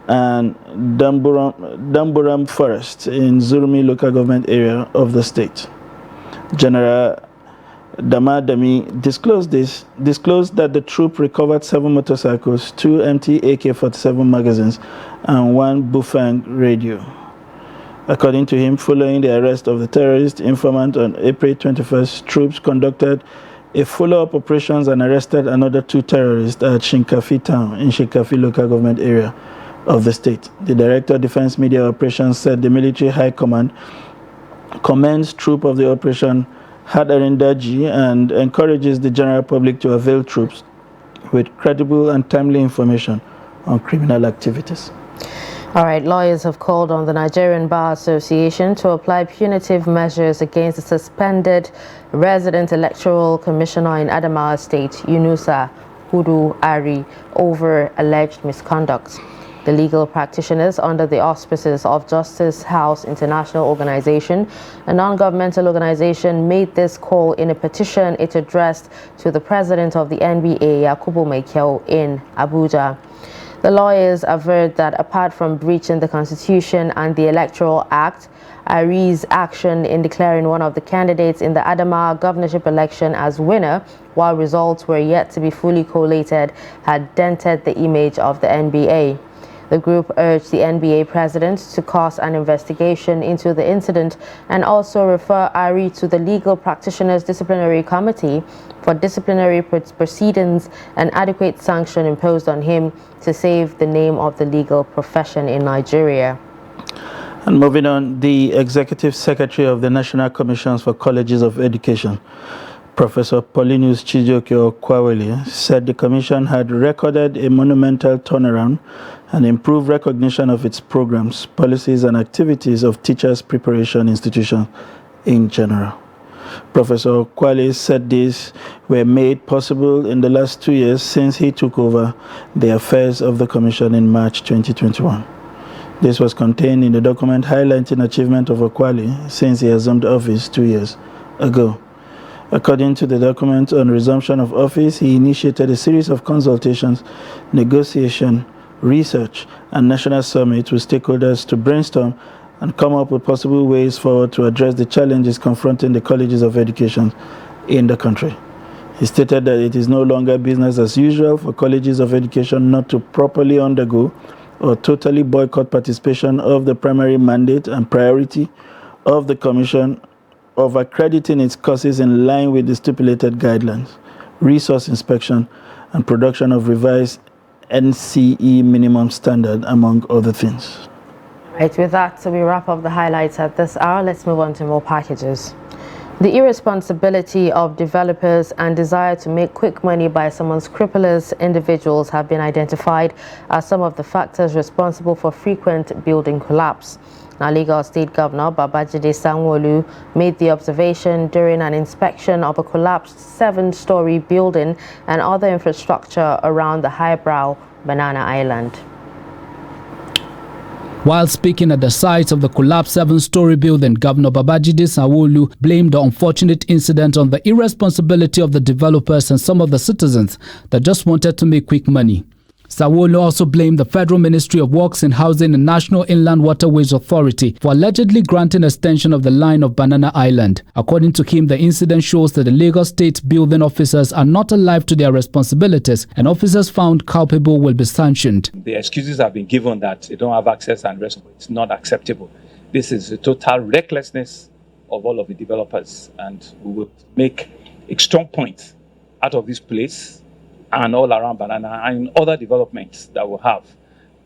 and Damburam Forest in Zurmi local government area of the state. General Damadami disclosed that the troop recovered 7 motorcycles, 2 empty AK-47 magazines, and 1 Bufang radio. According to him, following the arrest of the terrorist informant on April 21st, troops conducted a follow-up operations and arrested another 2 terrorists at Shinkafi town in Shinkafi local government area of the state. The Director of Defense Media Operations said the military high command commends troop of the operation Hadarindaji and encourages the general public to avail troops with credible and timely information on criminal activities.
All right, lawyers have called on the Nigerian Bar Association to apply punitive measures against the suspended resident electoral commissioner in Adamawa State, Yunusa Hudu Ari, over alleged misconduct. The legal practitioners under the auspices of Justice House International Organization, a non-governmental organization, made this call in a petition it addressed to the president of the NBA, Yakubu Maikel, in Abuja. The lawyers averred that apart from breaching the Constitution and the Electoral Act, Ari's action in declaring one of the candidates in the Adamawa governorship election as winner, while results were yet to be fully collated, had dented the image of the NBA. The group urged the NBA president to cause an investigation into the incident and also refer Ari to the Legal Practitioners Disciplinary Committee for disciplinary proceedings and adequate sanction imposed on him to save the name of the legal profession in Nigeria.
And moving on, the Executive Secretary of the National Commissions for Colleges of Education, Professor Paulinus Chijioke-Okwaweli, said the commission had recorded a monumental turnaround and improved recognition of its programs, policies, and activities of teachers' preparation institutions in general. Professor Okwaweli said these were made possible in the last 2 years since he took over the affairs of the commission in March 2021. This was contained in the document highlighting achievement of Okwaweli since he assumed office 2 years ago. According to the document on resumption of office, he initiated a series of consultations, negotiation, research, and national summits with stakeholders to brainstorm and come up with possible ways forward to address the challenges confronting the colleges of education in the country. He stated that it is no longer business as usual for colleges of education not to properly undergo or totally boycott participation of the primary mandate and priority of the Commission of accrediting its courses in line with the stipulated guidelines, resource inspection, and production of revised NCE minimum standard, among other things.
Right, with that, so we wrap up the highlights at this hour. Let's move on to more packages. The irresponsibility of developers and desire to make quick money by some unscrupulous individuals have been identified as some of the factors responsible for frequent building collapse. Now, Lagos State Governor Babajide Sanwo-Olu made the observation during an inspection of a collapsed 7-story building and other infrastructure around the highbrow Banana Island.
While speaking at the site of the collapsed 7-story building, Governor Babajide Sanwo-Olu blamed the unfortunate incident on the irresponsibility of the developers and some of the citizens that just wanted to make quick money. Sanwo-Olu also blamed the Federal Ministry of Works and Housing and National Inland Waterways Authority for allegedly granting extension of the line of Banana Island. According to him, the incident shows that the Lagos State building officers are not alive to their responsibilities, and officers found culpable will be sanctioned.
The excuses have been given that they don't have access and rest. It's not acceptable. This is a total recklessness of all of the developers, and we will make a strong point out of this place and all around Banana and other developments that we'll have.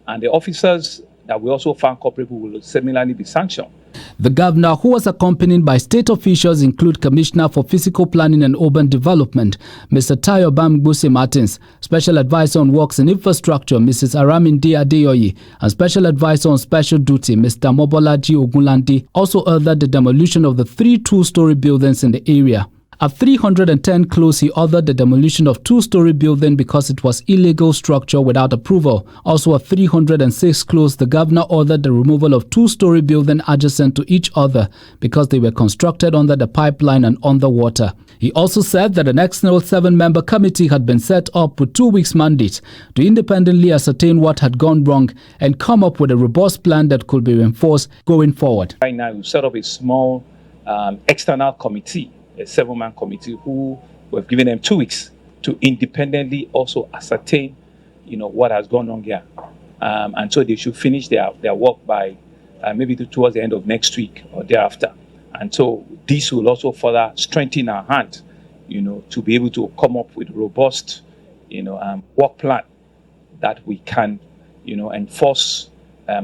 And the officers that we also found culpable will similarly be sanctioned.
The governor, who was accompanied by state officials, include Commissioner for Physical Planning and Urban Development, Mr. Tayo Bamgbose Martins, Special Advisor on Works and Infrastructure, Mrs. Aramindi Adeyoye, and Special Advisor on Special Duty, Mr. Mobolaji Ogunlandi, also ordered the demolition of the 3 two-story buildings in the area. At 310 close, he ordered the demolition of 2-story building because it was illegal structure without approval. Also at 306 close, the governor ordered the removal of 2-story building adjacent to each other because they were constructed under the pipeline and underwater. He also said that an external 7-member committee had been set up with 2 weeks' mandate to independently ascertain what had gone wrong and come up with a robust plan that could be enforced going forward.
Right now, we've set up a small external committee, a 7-man committee, who we've given them 2 weeks to independently also ascertain, what has gone on here. And so they should finish their work by maybe towards the end of next week or thereafter. And so this will also further strengthen our hand, to be able to come up with robust, work plan that we can, enforce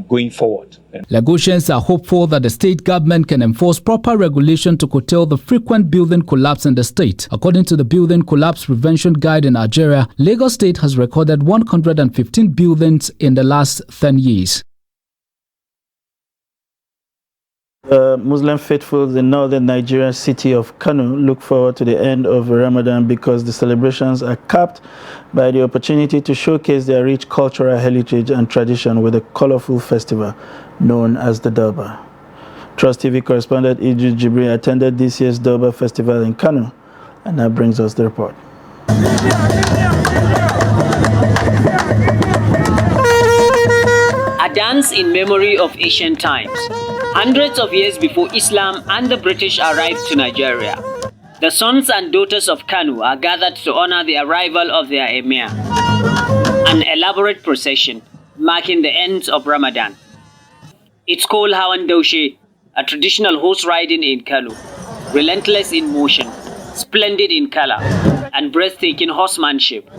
going forward.
Lagosians are hopeful that the state government can enforce proper regulation to curtail the frequent building collapse in the state. According to the Building Collapse Prevention Guide in Nigeria, Lagos State has recorded 115 buildings in the last 10 years.
Muslim faithful in the northern Nigerian city of Kano look forward to the end of Ramadan because the celebrations are capped by the opportunity to showcase their rich cultural heritage and tradition with a colorful festival known as the Durbar. Trust TV correspondent Idris Jibril attended this year's Durbar festival in Kano, and that brings us the report.
A dance in memory of ancient times. Hundreds of years before Islam and the British arrived to Nigeria, the sons and daughters of Kanu are gathered to honor the arrival of their emir. An elaborate procession marking the end of Ramadan. It's called Hawan Daushe, a traditional horse riding in Kanu, relentless in motion, splendid in color, and breathtaking horsemanship.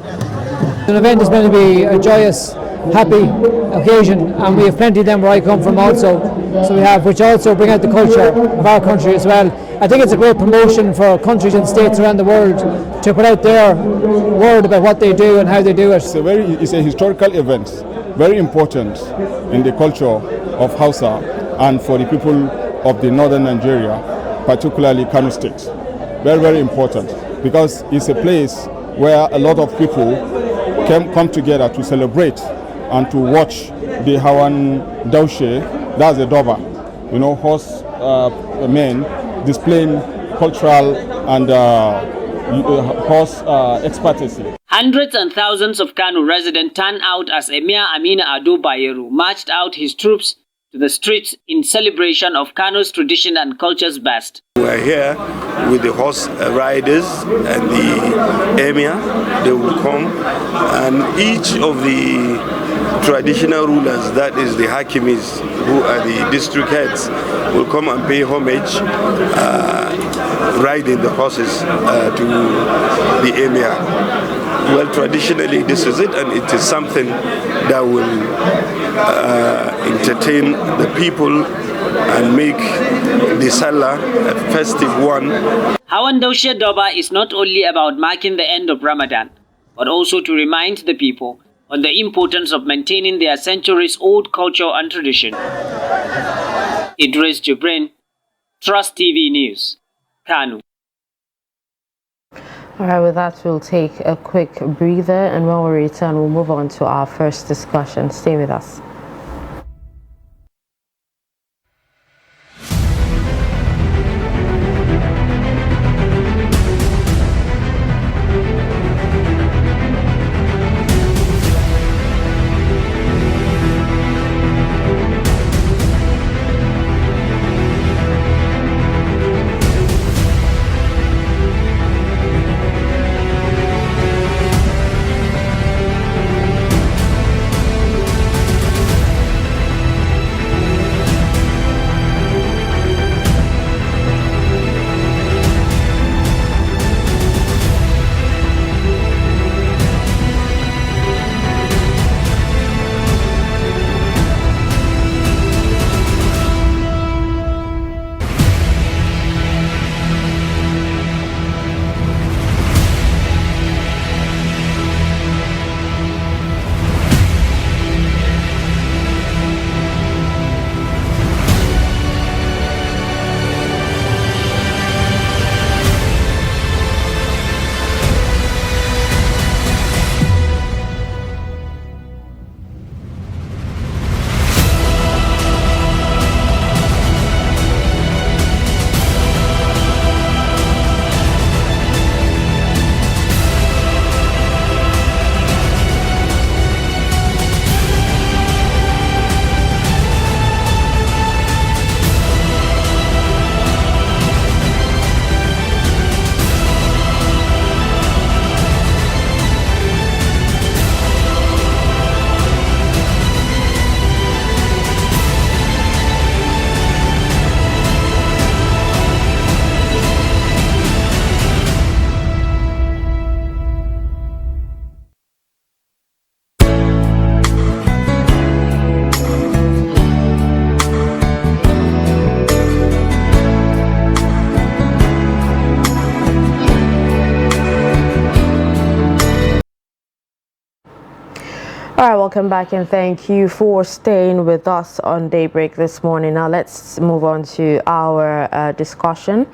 The event is going to be a joyous, happy occasion, and we have plenty of them where I come from also. So we have, which also bring out the culture of our country as well. I think it's a great promotion for countries and states around the world to put out their word about what they do and how they do it.
It's a historical event, very important in the culture of Hausa and for the people of the northern Nigeria, particularly Kano State. Very, very important because it's a place where a lot of people come together to celebrate and to watch the Hawan Daushe, that's a Durbar, horse men displaying cultural and horse expertise.
Hundreds and thousands of Kano residents turned out as Emir Amina Ado Bayero marched out his troops to the streets in celebration of Kano's tradition and culture's best.
We are here with the horse riders and the emir. They will come, and each of the traditional rulers, that is the hakimis, who are the district heads, will come and pay homage, riding the horses to the emir. Well, traditionally this is it, and it is something that will entertain the people and make the Salah a festive one.
Hawan Daushe Durbar is not only about marking the end of Ramadan, but also to remind the people on the importance of maintaining their centuries-old culture and tradition. Idris Jibrin, Trust TV News, Kano.
All right, with that, we'll take a quick breather, and when we return, we'll move on to our first discussion. Stay with us. right, welcome back and thank you for staying with us on Daybreak this morning. Now let's move on to our discussion.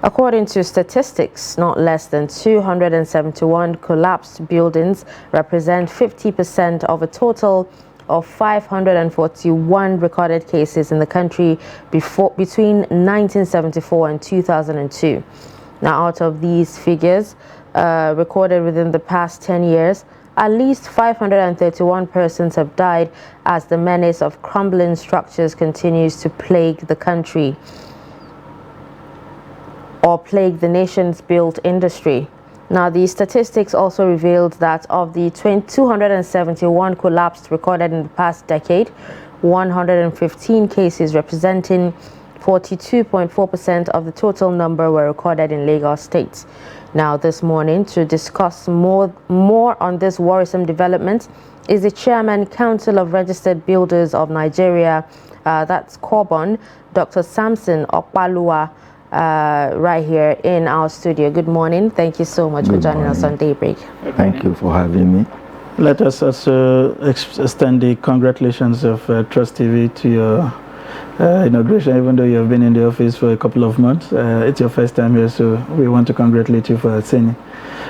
According to statistics, not less than 271 collapsed buildings represent 50% of a total of 541 recorded cases in the country between 1974 and 2002. Now, out of these figures recorded within the past 10 years, at least 531 persons have died as the menace of crumbling structures continues to plague the country or plague the nation's built industry. Now, the statistics also revealed that of the 271 collapsed recorded in the past decade, 115 cases representing 42.4% of the total number were recorded in Lagos State. Now, this morning, to discuss more on this worrisome development is the Chairman, Council of Registered Builders of Nigeria, that's Corbon, Dr. Samson Okpalua, right here in our studio. Good morning. Thank you so much for joining us on Daybreak.
Thank you for having me.
Let us also extend the congratulations of Trust TV to your inauguration, even though you have been in the office for a couple of months. It's your first time here, so we want to congratulate you for attaining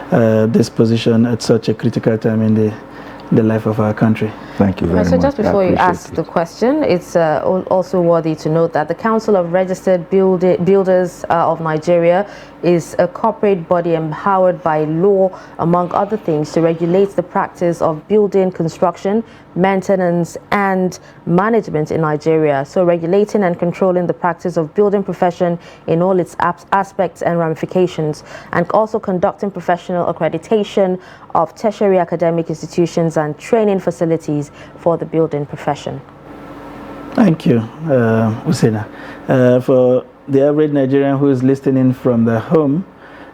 this position at such a critical time in the life of our country.
Thank you very much.
So just before you ask the question, it's also worthy to note that the Council of Registered Builders of Nigeria is a corporate body empowered by law, among other things, to regulate the practice of building construction, maintenance and management in Nigeria. So regulating and controlling the practice of building profession in all its aspects and ramifications, and also conducting professional accreditation of tertiary academic institutions and training facilities for the building profession.
Thank you, Usaina. For the average Nigerian who is listening from their home,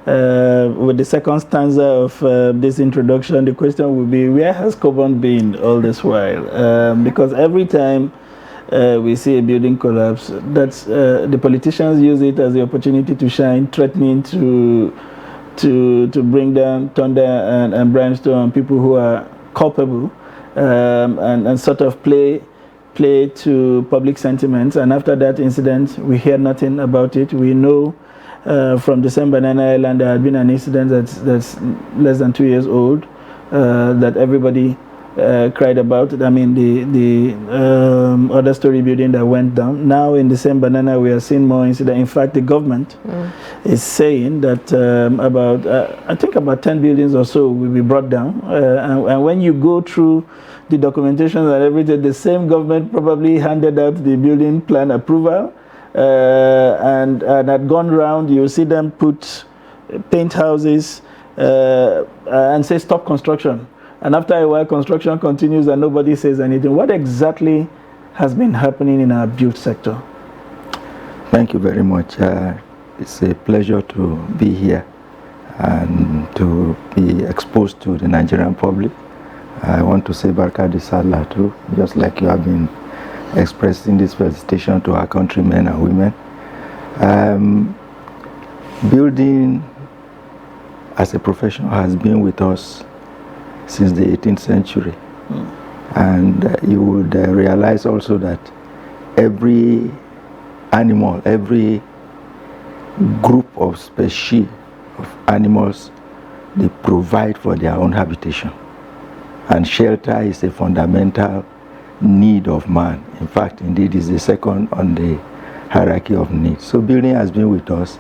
with the second stanza of this introduction, the question will be, where has Corbon been all this while? Because every time we see a building collapse, that's the politicians use it as the opportunity to shine, threatening to bring down thunder and brimstone on people who are culpable, and sort of play to public sentiments. And after that incident, we hear nothing about it. We know from December Banana Island there had been an incident that's less than 2 years old that everybody cried about. I mean, the other story building that went down. Now in the same banana, we are seeing more incidents. In fact, the government is saying that I think about 10 buildings or so will be brought down. And when you go through the documentation and everything, the same government probably handed out the building plan approval and had gone round. You see them put paint houses and say stop construction. And after a while, construction continues and nobody says anything. What exactly has been happening in our build sector?
Thank you very much. It's a pleasure to be here and to be exposed to the Nigerian public. I want to say Barka de Sallah too, just like you have been expressing this felicitation to our countrymen and women. Building as a profession has been with us since the 18th century. And you would realize also that every animal, every group of species of animals, they provide for their own habitation. And shelter is a fundamental need of man. In fact, indeed, is the second on the hierarchy of needs. So building has been with us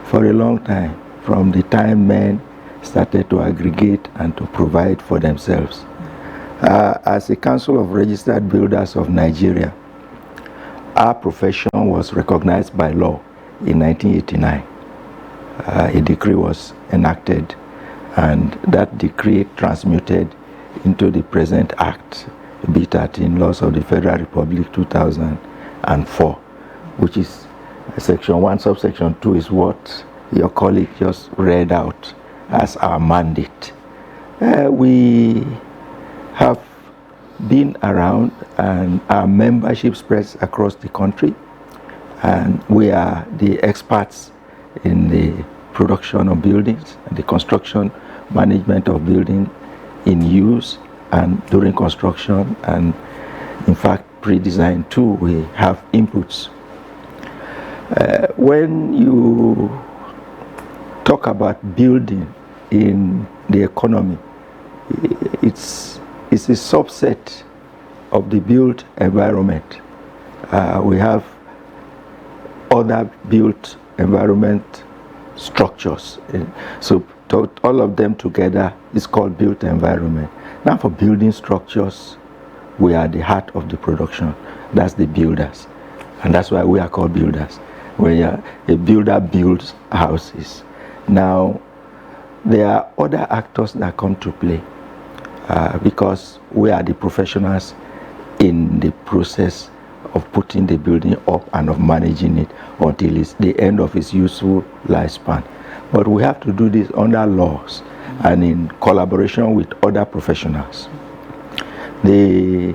for a long time, from the time men started to aggregate and to provide for themselves. As a Council of Registered Builders of Nigeria, our profession was recognized by law in 1989. A decree was enacted, and that decree transmuted into the present Act, B13, Laws of the Federal Republic 2004, which is Section 1, Subsection 2 is what your colleague just read out as our mandate. We have been around, and our membership spreads across the country, and we are the experts in the production of buildings and the construction management of building in use and during construction, and in fact pre-design too, we have inputs. When you talk about building in the economy, it's a subset of the built environment. We have other built environment structures. So all of them together is called built environment. Now for building structures, we are the heart of the production. That's the builders. And that's why we are called builders. When a builder builds houses. Now, there are other actors that come to play because we are the professionals in the process of putting the building up and of managing it until it's the end of its useful lifespan. But we have to do this under laws and in collaboration with other professionals. The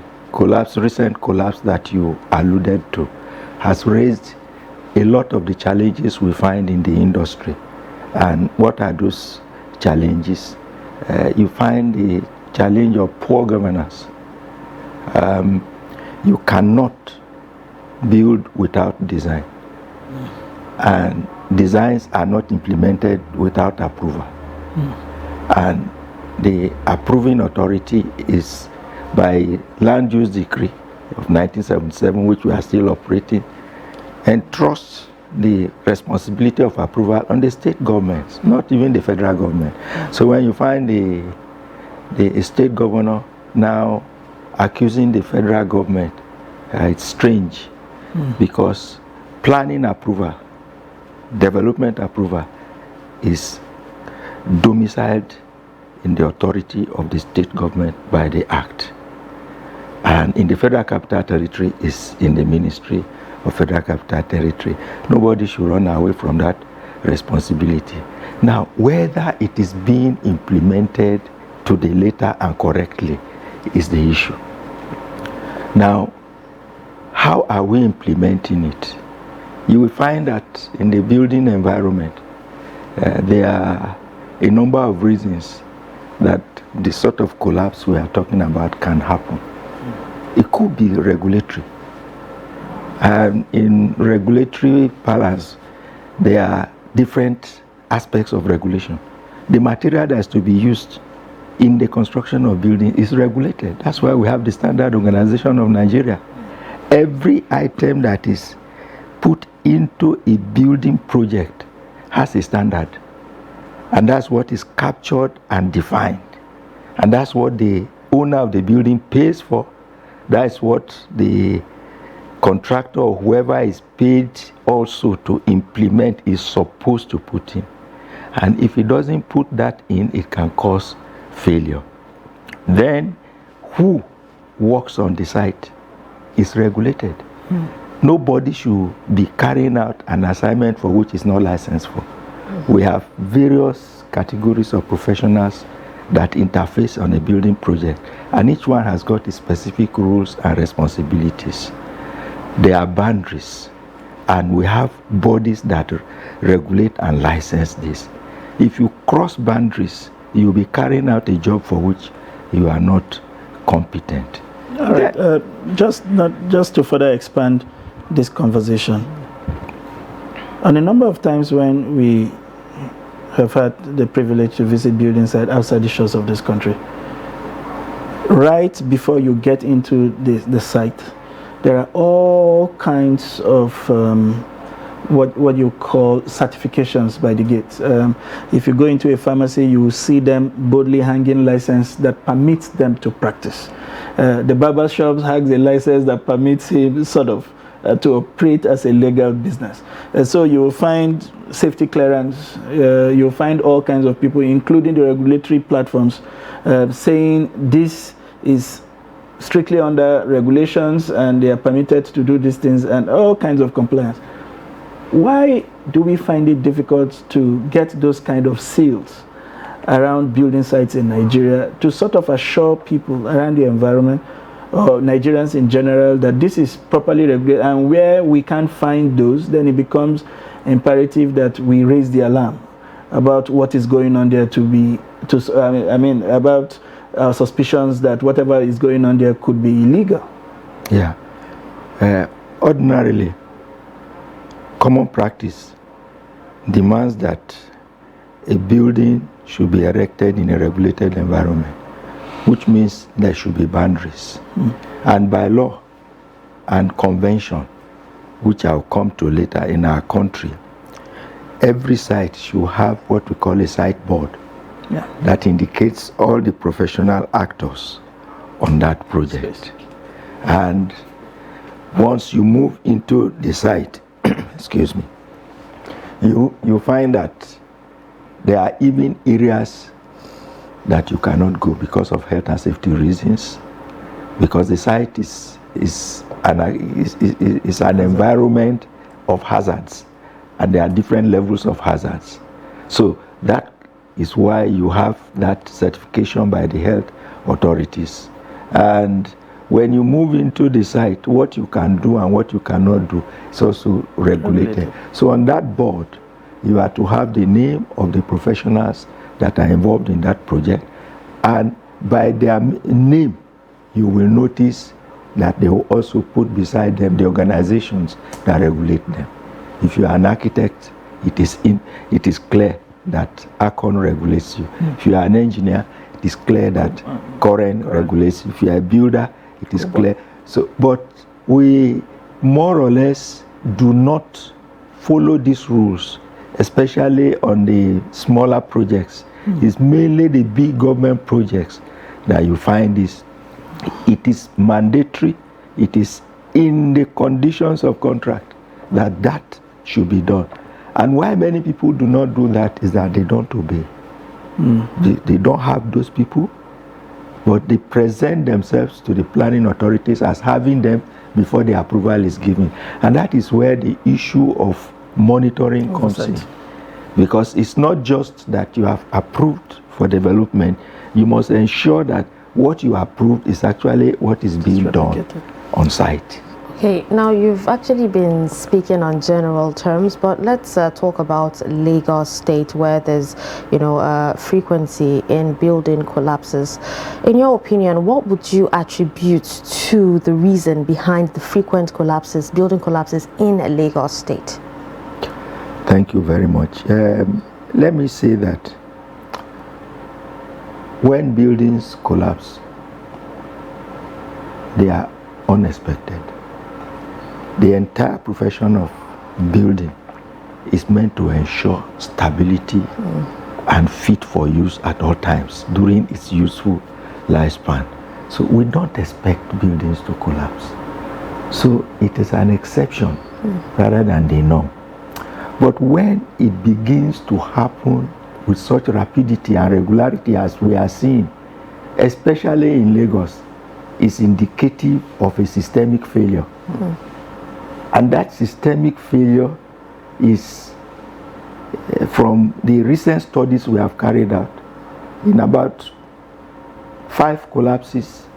recent collapse that you alluded to has raised a lot of the challenges we find in the industry. And what are those challenges? You find the challenge of poor governance. You cannot build without design. And designs are not implemented without approval. And the approving authority is by land use decree of 1977, which we are still operating, and trusts the responsibility of approval on the state governments, not even the federal government. So when you find the state governor now accusing the federal government, it's strange because planning approval, development approval is domiciled in the authority of the state government by the act. And in the Federal Capital Territory is in the Ministry of Federal Capital Territory. Nobody should run away from that responsibility. Now, whether it is being implemented to the letter and correctly is the issue. Now, how are we implementing it? You will find that in the building environment, there are a number of reasons that the sort of collapse we are talking about can happen. It could be regulatory. And in regulatory balance, there are different aspects of regulation. The material that is to be used in the construction of building is regulated. That's why we have the Standard Organization of Nigeria. Every item that is put into a building project has a standard. And that's what is captured and defined. And that's what the owner of the building pays for. That's what the contractor or whoever is paid also to implement is supposed to put in. And if he doesn't put that in, it can cause failure. Then who works on the site is regulated. Nobody should be carrying out an assignment for which is not licensed for. We have various categories of professionals that interface on a building project, and each one has got its specific rules and responsibilities. There are boundaries, and we have bodies that regulate and license this. If you cross boundaries, you'll be carrying out a job for which you are not competent.
All right, just to further expand this conversation, on a number of times when we have had the privilege to visit building sites outside the shores of this country, right before you get into the site, there are all kinds of what you call certifications by the gate. If you go into a pharmacy, you will see them boldly hanging license that permits them to practice. The barber shops has a license that permits him sort of to operate as a legal business. So you will find safety clearance, you'll find all kinds of people, including the regulatory platforms, saying this is strictly under regulations and they are permitted to do these things and all kinds of compliance. Why do we find it difficult to get those kind of seals around building sites in Nigeria to sort of assure people around the environment or Nigerians in general that this is properly regulated? And where we can't find those, then it becomes imperative that we raise the alarm about what is going on there about suspicions that whatever is going on there could be illegal.
Yeah. Ordinarily, common practice demands that a building should be erected in a regulated environment, which means there should be boundaries. And by law and convention, which I'll come to later in our country, every site should have what we call a site board that indicates all the professional actors on that project. And once you move into the site, excuse me, you find that there are even areas that you cannot go because of health and safety reasons, because the site is an environment of hazards, and there are different levels of hazards. So that is why you have that certification by the health authorities. And when you move into the site, what you can do and what you cannot do is also regulated. So on that board, you are to have the name of the professionals that are involved in that project, and by their name, you will notice that they will also put beside them the organizations that regulate them. If you are an architect, it is clear that ACON regulates you. If you are an engineer, it is clear that COREN regulates you. If you are a builder, it is clear. So, but we more or less do not follow these rules, especially on the smaller projects. It's mainly the big government projects that you find this. It is mandatory, it is in the conditions of contract that should be done. And why many people do not do that is that they don't obey. They don't have those people, but they present themselves to the planning authorities as having them before the approval is given. And that is where the issue of monitoring comes in. Because it's not just that you have approved for development, you must ensure that what you approved is actually what is being done on site.
Okay, now you've actually been speaking on general terms, but let's talk about Lagos State, where there's, frequency in building collapses. In your opinion, what would you attribute to the reason behind the frequent collapses, building collapses in Lagos State?
Thank you very much. Let me say that when buildings collapse, they are unexpected. The entire profession of building is meant to ensure stability and fit for use at all times during its useful lifespan. So we don't expect buildings to collapse. So it is an exception rather than the norm. But when it begins to happen with such rapidity and regularity as we are seeing, especially in Lagos, is indicative of a systemic failure. And that systemic failure is, from the recent studies we have carried out, in about 5 collapses,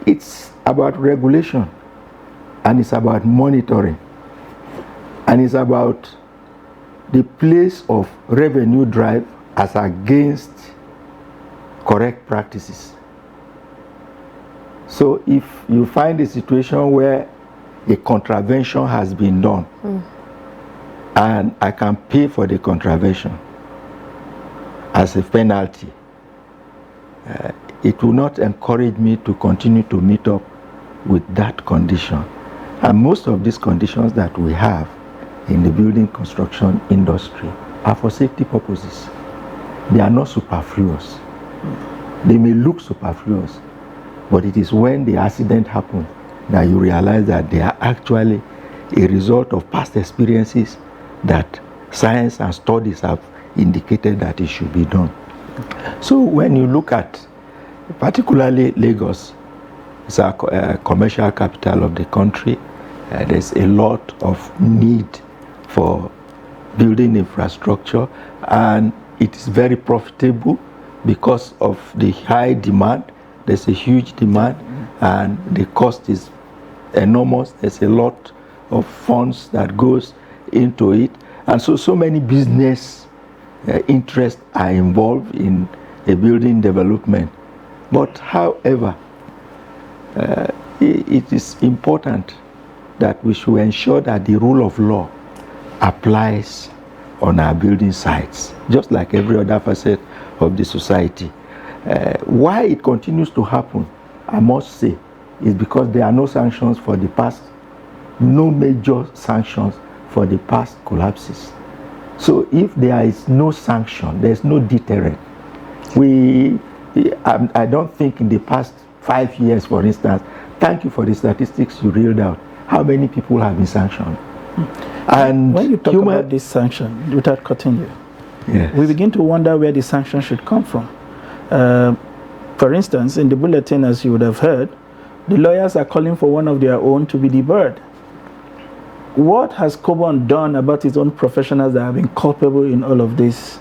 it's about regulation, and it's about monitoring, and it's about the place of revenue drive as against correct practices. So if you find a situation where a contravention has been done, and I can pay for the contravention as a penalty, it will not encourage me to continue to meet up with that condition. And most of these conditions that we have in the building construction industry are for safety purposes. They are not superfluous. They may look superfluous, but it is when the accident happens that you realize that they are actually a result of past experiences that science and studies have indicated that it should be done. So when you look at, particularly Lagos, it's a commercial capital of the country, there's a lot of need for building infrastructure, and it is very profitable because of the high demand. There's a huge demand, and the cost is enormous. There's a lot of funds that goes into it, and so many business interests are involved in a building development But however, it is important that we should ensure that the rule of law applies on our building sites, just like every other facet of the society. Why it continues to happen, I must say, is because there are no sanctions for the past, no major sanctions for the past collapses. So if there is no sanction, there is no deterrent. I don't think in the past 5 years, for instance, thank you for the statistics you reeled out, how many people have been sanctioned. And
when you talk about this sanction, without cutting you,
yes,
we begin to wonder where the sanction should come from. For instance, in the bulletin, as you would have heard, the lawyers are calling for one of their own to be debarred. What has Cobon done about his own professionals that have been culpable in all of these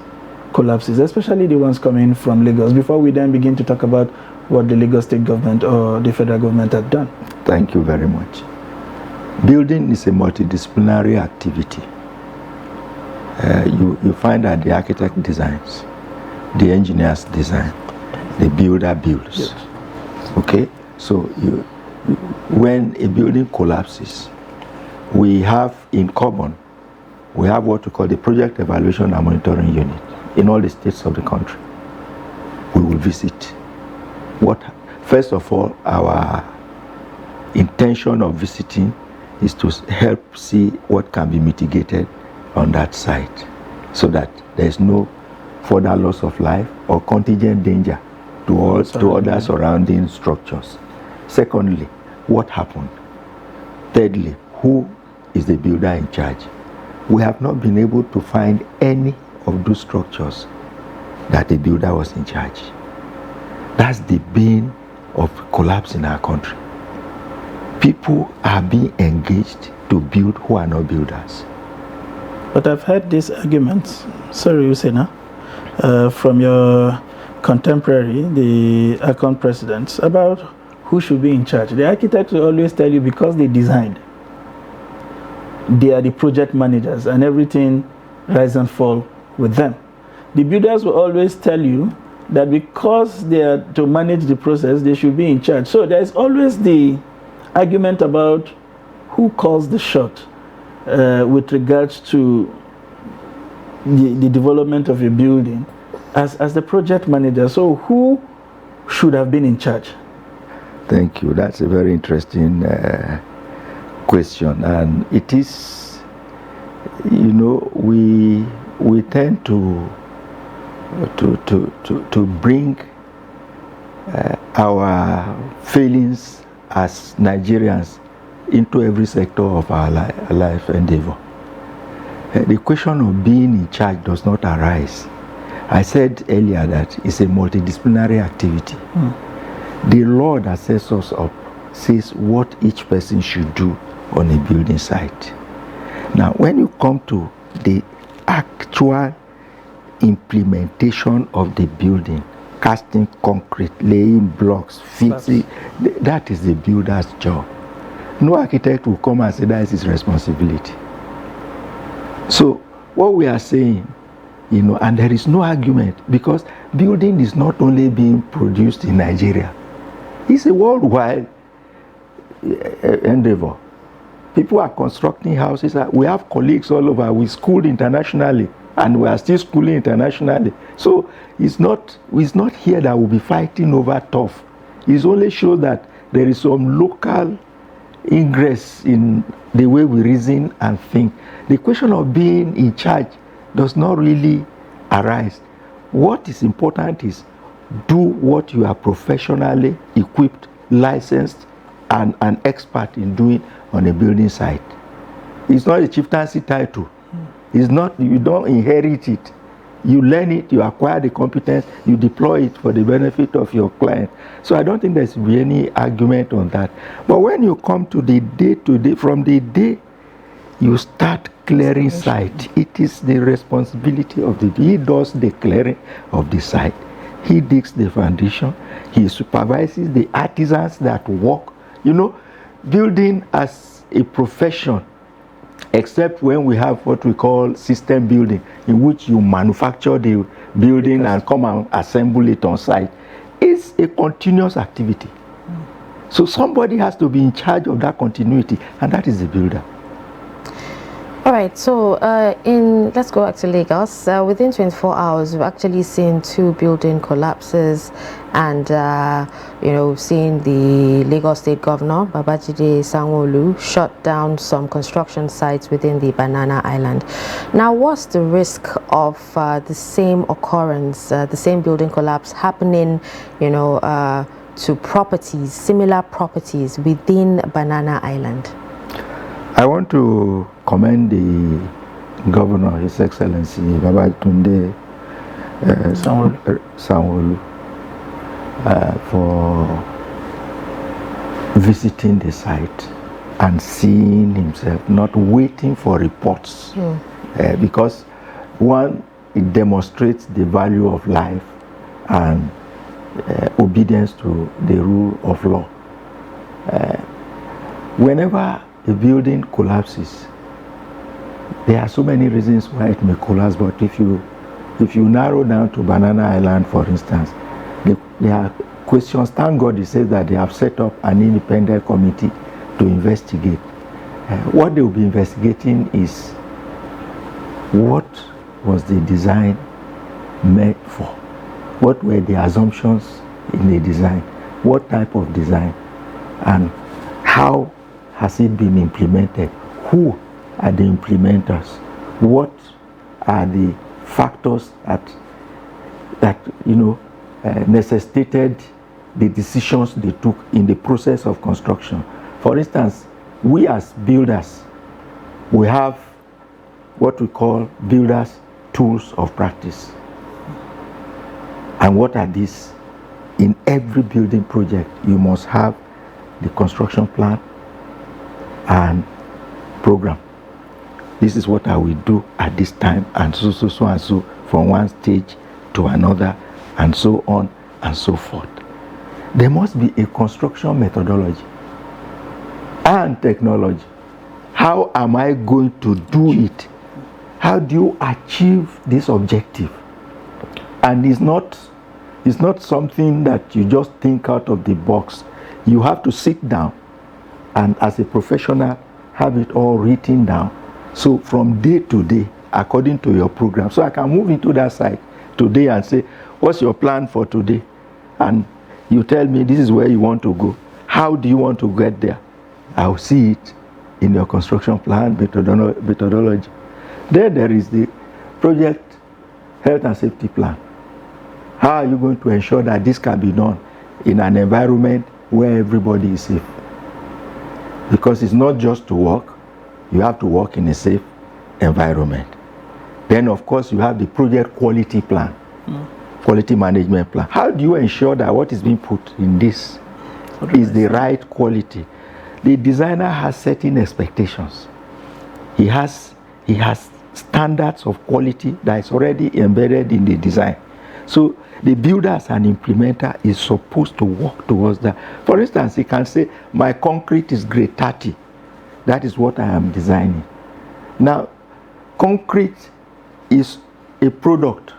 collapses, especially the ones coming from Lagos, before we then begin to talk about what the Lagos state government or the federal government have done?
Thank you very much. Building is a multidisciplinary activity. You find that the architect designs, the engineers design, the builder builds.
Yes.
Okay? So when a building collapses, we have in Cobon, we have what we call the Project Evaluation and Monitoring Unit in all the states of the country. We will visit. First of all, our intention of visiting is to help see what can be mitigated on that site so that there is no further loss of life or contingent danger to other surrounding structures. Secondly, what happened? Thirdly, who is the builder in charge? We have not been able to find any of those structures that the builder was in charge. That's the bane of collapse in our country. People are being engaged to build who are not builders.
But I've heard this argument, sorry Usena, from your contemporary, the ACON presidents, about who should be in charge. The architects will always tell you because they designed, they are the project managers and everything rise and fall with them. The builders will always tell you that because they are to manage the process, they should be in charge. So there is always the argument about who calls the shot with regards to the development of a building as the project manager. So who should have been in charge?
Thank you. That's a very interesting question, and it is, you know, we tend to bring our feelings as Nigerians into every sector of our life endeavor. The question of being in charge does not arise. I said earlier that it's a multidisciplinary activity. The law that sets us up says what each person should do on a building site. Now, when you come to the actual implementation of the building, casting concrete, laying blocks, fixing, that is the builder's job. No architect will come and say that is his responsibility. So what we are saying, you know, and there is no argument, because building is not only being produced in Nigeria, it's a worldwide endeavor. People are constructing houses. We have colleagues all over. We schooled internationally, and we are still schooling internationally. So it's not here that we'll be fighting over turf. It only shows that there is some local ingress in the way we reason and think. The question of being in charge does not really arise. What is important is do what you are professionally equipped, licensed, and an expert in doing on a building site. It's not a chieftaincy title. It's not, you don't inherit it. You learn it, you acquire the competence, you deploy it for the benefit of your client. So I don't think there's be any argument on that. But when you come to the day-to-day, from the day you start clearing site, it is the responsibility of he does the clearing of the site. He digs the foundation, he supervises the artisans that work. You know, building as a profession, except when we have what we call system building, in which you manufacture the building and come and assemble it on site, is a continuous activity. So somebody has to be in charge of that continuity, and that is the builder.
All right, so let's go back to Lagos. Within 24 hours, we've actually seen 2 building collapses, and seen the Lagos State Governor Babajide Sanwo-Olu shut down some construction sites within the Banana Island. Now, what's the risk of the same occurrence, the same building collapse happening, to properties, similar properties within Banana Island?
I want to commend the Governor, His Excellency Babajide Sanwo-Olu, for visiting the site and seeing himself, not waiting for reports. Because one, it demonstrates the value of life and obedience to the rule of law. Whenever a building collapses, there are so many reasons why it may collapse, but if you narrow down to Banana Island, for instance, there are questions. Thank God he says that they have set up an independent committee to investigate. What they will be investigating is what was the design meant for? What were the assumptions in the design? What type of design? And how has it been implemented? Who are the implementers? What are the factors that necessitated the decisions they took in the process of construction? For instance, we as builders, we have what we call builders' tools of practice. And what are these? In every building project, you must have the construction plan and program. This is what I will do at this time, and so and so, from one stage to another, and so on and so forth. There must be a construction methodology and technology. How am I going to do it? How do you achieve this objective? And it's not something that you just think out of the box. You have to sit down and, as a professional, have it all written down. So from day to day, according to your program. So I can move into that site today and say, what's your plan for today? And you tell me this is where you want to go. How do you want to get there? I'll see it in your construction plan methodology. Then there is the project health and safety plan. How are you going to ensure that this can be done in an environment where everybody is safe? Because it's not just to work, you have to work in a safe environment. Then, of course, you have the project quality plan, quality management plan. How do you ensure that what is being put in this is the right quality? The designer has certain expectations. He has standards of quality that is already embedded in the design. So the builder as an implementer is supposed to work towards that. For instance, he can say, my concrete is grade 30. That is what I am designing. Now, concrete is a product.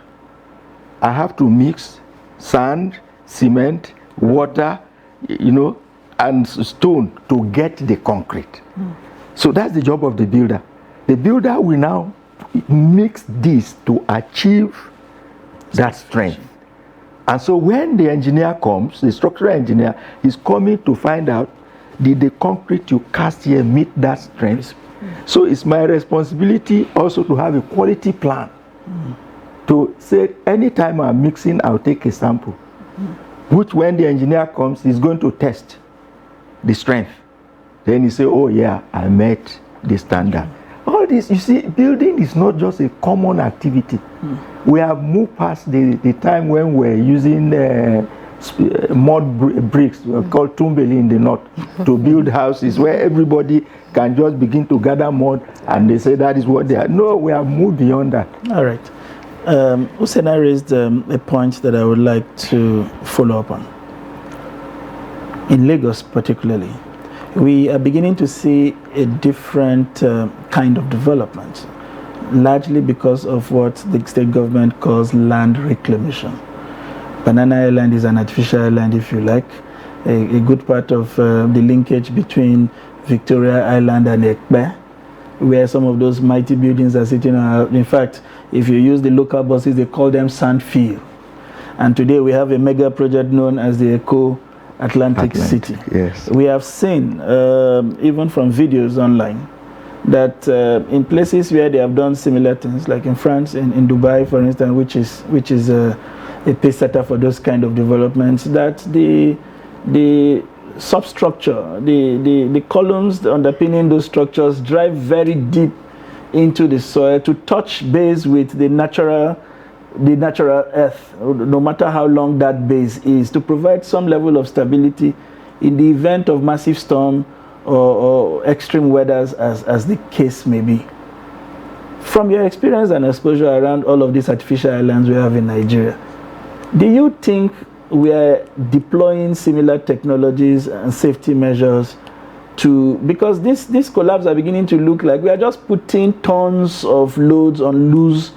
I have to mix sand, cement, water, and stone to get the concrete. So that's the job of the builder. The builder will now mix this to achieve that strength. And so when the engineer comes, the structural engineer is coming to find out, did the concrete you cast here meet that strength? So it's my responsibility also to have a quality plan to say, anytime I'm mixing, I'll take a sample, which when the engineer comes, he's going to test the strength. Then he say, oh yeah, I met the standard. All this, you see, building is not just a common activity. We have moved past the time when we're using mud bricks, called tumbeli in the north, to build houses where everybody can just begin to gather mud and they say that is what they are. No, we have moved beyond that.
All right. Usena raised a point that I would like to follow up on. In Lagos particularly, we are beginning to see a different kind of development, largely because of what the state government calls land reclamation. Banana Island is an artificial island, if you like. A good part of the linkage between Victoria Island and Ekpe, where some of those mighty buildings are sitting on. In fact, if you use the local buses, they call them sandfield. And today we have a mega project known as the Atlantic City.
Yes.
We have seen, even from videos online, that in places where they have done similar things, like in France, in Dubai, for instance, which is a pace setter for those kind of developments, that the substructure, the columns underpinning those structures drive very deep into the soil to touch base with the natural earth, no matter how long that base is, to provide some level of stability in the event of massive storm or extreme weathers, as the case may be. From your experience and exposure around all of these artificial islands we have in Nigeria, do you think we are deploying similar technologies and safety measures because these collapses are beginning to look like we are just putting tons of loads on loose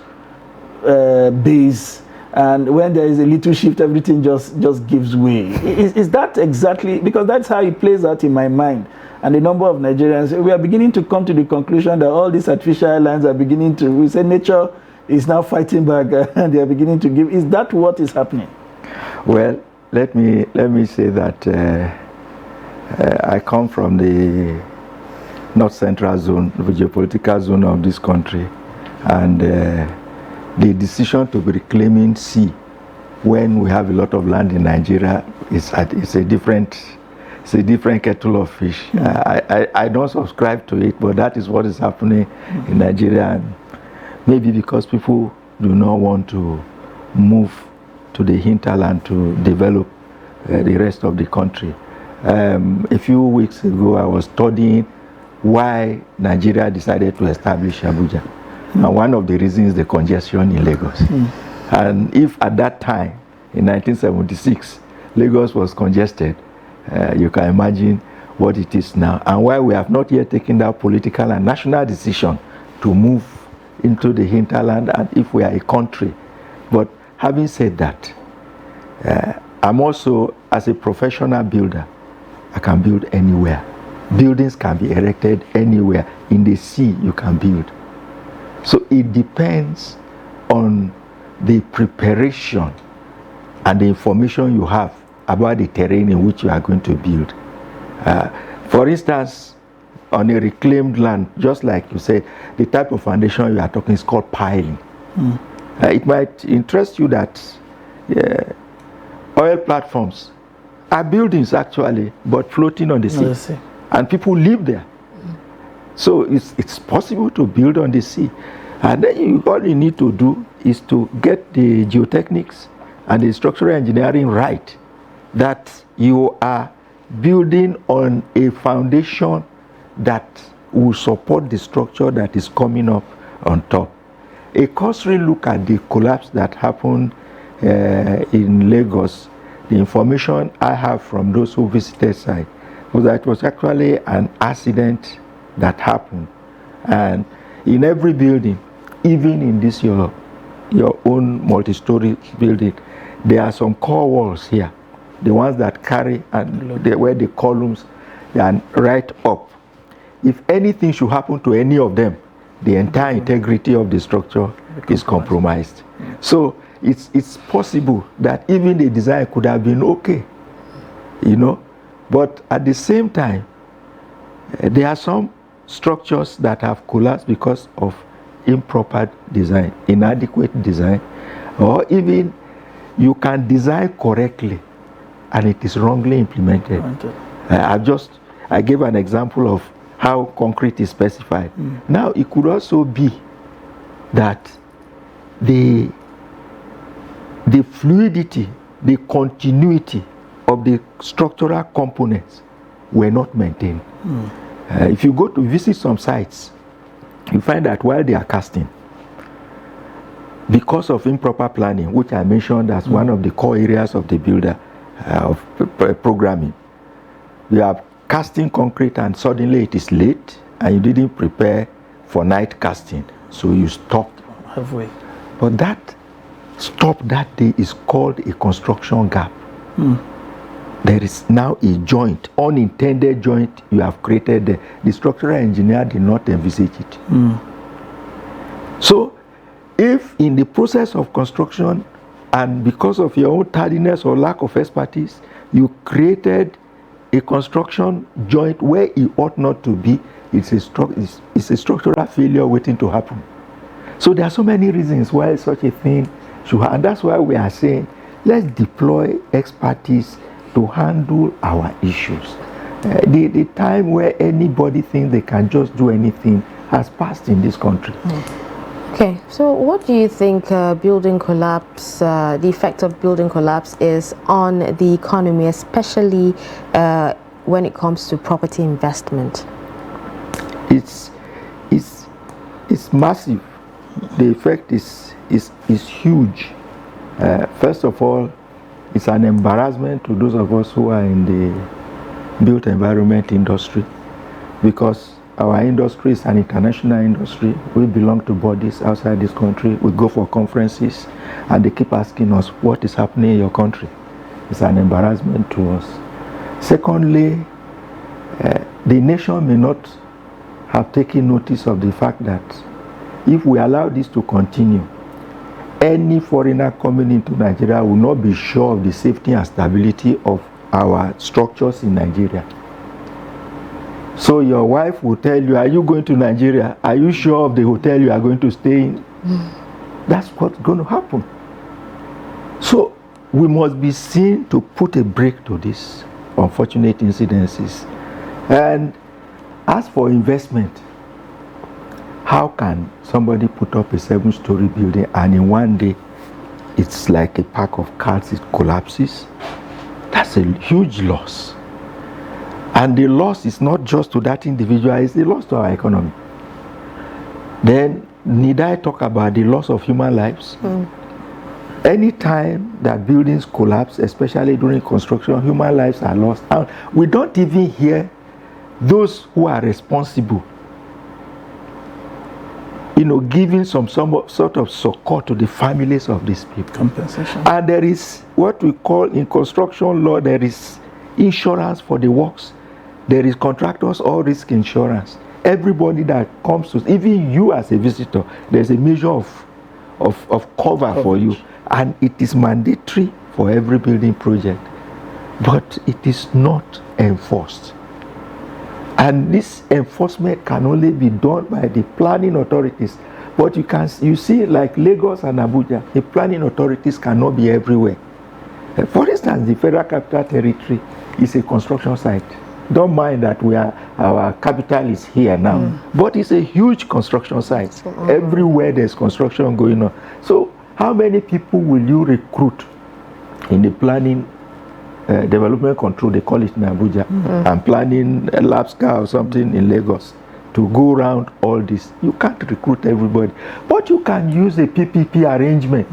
base, and when there is a little shift, everything just gives way. Is that exactly, because that's how it plays out in my mind, and a number of Nigerians, we are beginning to come to the conclusion that all these artificial islands are beginning to, we say nature is now fighting back and they are beginning to give. Is that what is happening?
Well, let me say that I come from the north central zone, the geopolitical zone of this country, and the decision to be reclaiming sea when we have a lot of land in Nigeria is a different kettle of fish. I don't subscribe to it, but that is what is happening in Nigeria, and maybe because people do not want to move to the hinterland to develop the rest of the country. A few weeks ago, I was studying why Nigeria decided to establish Abuja. And one of the reasons is the congestion in Lagos. And if at that time, in 1976, Lagos was congested, you can imagine what it is now. And why we have not yet taken that political and national decision to move into the hinterland, and if we are a country. But having said that, I'm also, as a professional builder, I can build anywhere. Buildings can be erected anywhere. In the sea, you can build. So it depends on the preparation and the information you have about the terrain in which you are going to build. For instance, on a reclaimed land, just like you said, the type of foundation you are talking is called piling. It might interest you that oil platforms are buildings actually, but floating on the sea. And people live there. So it's possible to build on the sea. And then all you need to do is to get the geotechnics and the structural engineering right, that you are building on a foundation that will support the structure that is coming up on top. A cursory look at the collapse that happened in Lagos, the information I have from those who visited site was that it was actually an accident that happened. And in every building, even in this your own multi-story building, there are some core walls here, the ones that carry and where the columns are right up. If anything should happen to any of them, the entire integrity of the structure is compromised. So it's possible that even the design could have been okay, you know, but at the same time, there are some structures that have collapsed because of improper design, inadequate design, or even you can design correctly and it is wrongly implemented. I gave an example of how concrete is specified. Now it could also be that the fluidity, the continuity of the structural components were not maintained. If you go to visit some sites, you find that while they are casting, because of improper planning, which I mentioned as one of the core areas of the builder of programming, you are casting concrete and suddenly it is late and you didn't prepare for night casting, so you stopped
halfway.
But that stopped that day is called a construction gap. There is now a joint, unintended joint you have created there. The structural engineer did not envisage it. So, if in the process of construction and because of your own tardiness or lack of expertise, you created a construction joint where it ought not to be, it's a structural failure waiting to happen. So there are so many reasons why such a thing should happen. And that's why we are saying, let's deploy expertise to handle our issues. The time where anybody thinks they can just do anything has passed in this country.
Okay, so what do you think building collapse, the effect of building collapse is on the economy, especially when it comes to property investment?
It's massive. The effect is huge. First of all, it's an embarrassment to those of us who are in the built environment industry, because our industry is an international industry. We belong to bodies outside this country. We go for conferences and they keep asking us what is happening in your country. It's an embarrassment to us. Secondly, the nation may not have taken notice of the fact that if we allow this to continue, any foreigner coming into Nigeria will not be sure of the safety and stability of our structures in Nigeria. So your wife will tell you, are you going to Nigeria? Are you sure of the hotel you are going to stay in? That's what's going to happen. So we must be seen to put a break to these unfortunate incidences. And as for investment, how can somebody put up a 7-story building and in one day it's like a pack of cards, it collapses? That's a huge loss. And the loss is not just to that individual, it's the loss to our economy. Then need I talk about the loss of human lives? Anytime that buildings collapse, especially during construction, human lives are lost. And we don't even hear those who are responsible, giving some sort of support to the families of these people.
Compensation.
And there is what we call in construction law, there is insurance for the works. There is contractors all risk insurance. Everybody that comes to, even you as a visitor, there's a measure of cover for you. And it is mandatory for every building project. But it is not enforced. And this enforcement can only be done by the planning authorities. But you see, like Lagos and Abuja, the planning authorities cannot be everywhere. For instance, the Federal Capital Territory is a construction site. Don't mind that our capital is here now, but it's a huge construction site. Everywhere there's construction going on. So how many people will you recruit in the planning development control, they call it in Abuja, and planning LAPSCA or something in Lagos to go around all this? You can't recruit everybody, but you can use a PPP arrangement.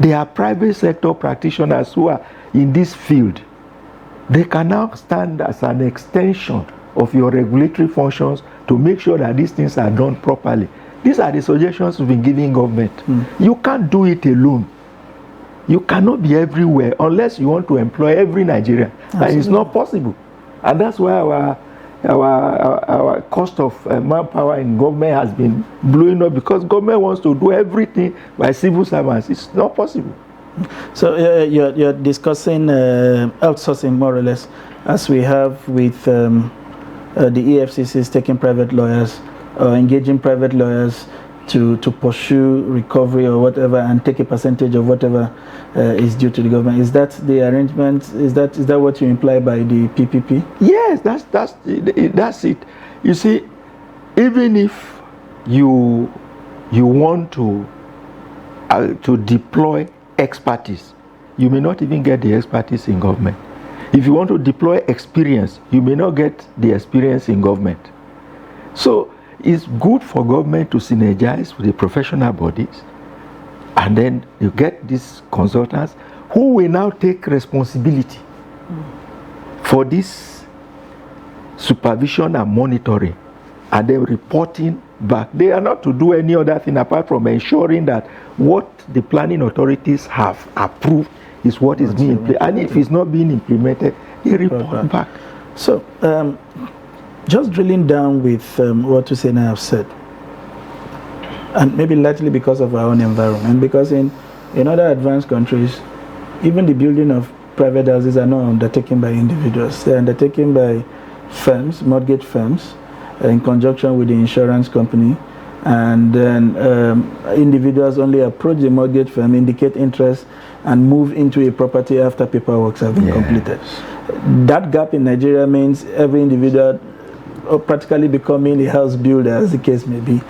There are private sector practitioners who are in this field. They can now stand as an extension of your regulatory functions to make sure that these things are done properly. These are the suggestions we've been giving government. You can't do it alone. You cannot be everywhere unless you want to employ every Nigerian. And it's not possible. And that's why our cost of manpower in government has been blowing up, because government wants to do everything by civil servants. It's not possible.
So you're discussing outsourcing more or less, as we have with the EFCCs taking private lawyers, engaging private lawyers to pursue recovery or whatever, and take a percentage of whatever is due to the government. Is that the arrangement? Is that what you imply by the PPP?
Yes, that's it. You see, even if you want to deploy expertise, you may not even get the expertise in government. If you want to deploy experience, you may not get the experience in government. So it's good for government to synergize with the professional bodies, and then you get these consultants who will now take responsibility for this supervision and monitoring, and then reporting back. They are not to do any other thing apart from ensuring that what the planning authorities have approved is what is being implemented. And if it's not being implemented, they report back.
So, just drilling down with what Hussein have said, and maybe largely because of our own environment, because in other advanced countries, even the building of private houses are not undertaken by individuals. They're undertaken by firms, mortgage firms, in conjunction with the insurance company, and then individuals only approach the mortgage firm, indicate interest, and move into a property after paperwork have been completed. That gap in Nigeria means every individual practically becoming a house builder, as the case may be,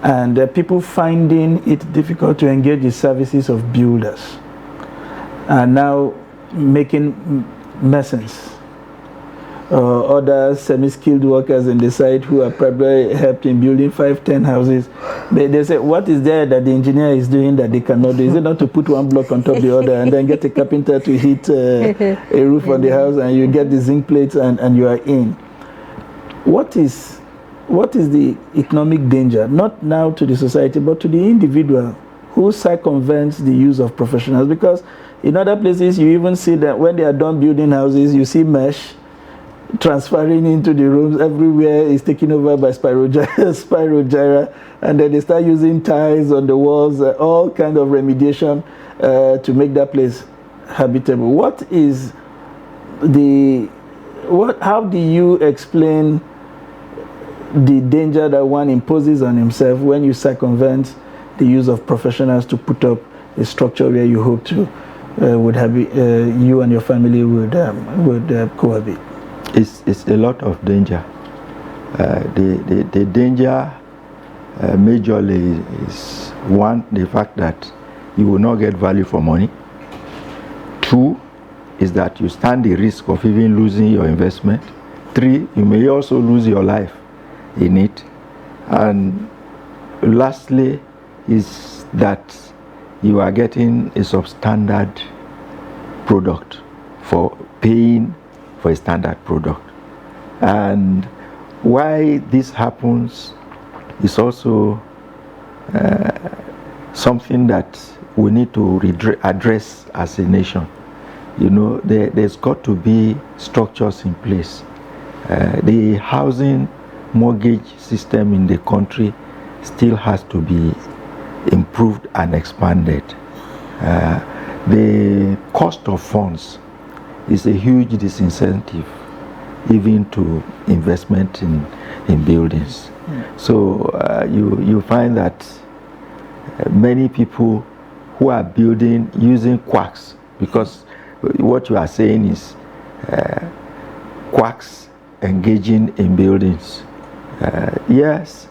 and people finding it difficult to engage the services of builders, and now making mercenaries, other semi-skilled workers in the site who are probably helped in building 5-10 houses. They say, what is there that the engineer is doing that they cannot do? Is it not to put one block on top of the other and then get a carpenter to hit a roof on the house and you get the zinc plates and you are in? What is the economic danger, not now to the society, but to the individual who circumvents the use of professionals? Because in other places, you even see that when they are done building houses, you see mesh transferring into the rooms. Everywhere is taken over by spirogyra, and then they start using tiles on the walls, all kind of remediation to make that place habitable. How do you explain the danger that one imposes on himself when you circumvent the use of professionals to put up a structure where you hope to you and your family would cohabit?
It's a lot of danger. The danger majorly is, one, the fact that you will not get value for money. Two, is that you stand the risk of even losing your investment. Three, you may also lose your life in it. And lastly is that you are getting a substandard product for paying for a standard product. And why this happens is also something that we need to address as a nation. You know, there's got to be structures in place. The housing mortgage system in the country still has to be improved and expanded. The cost of funds is a huge disincentive even to investment in buildings. So you find that many people who are building using quacks, because what you are saying is quacks engaging in buildings. Yes,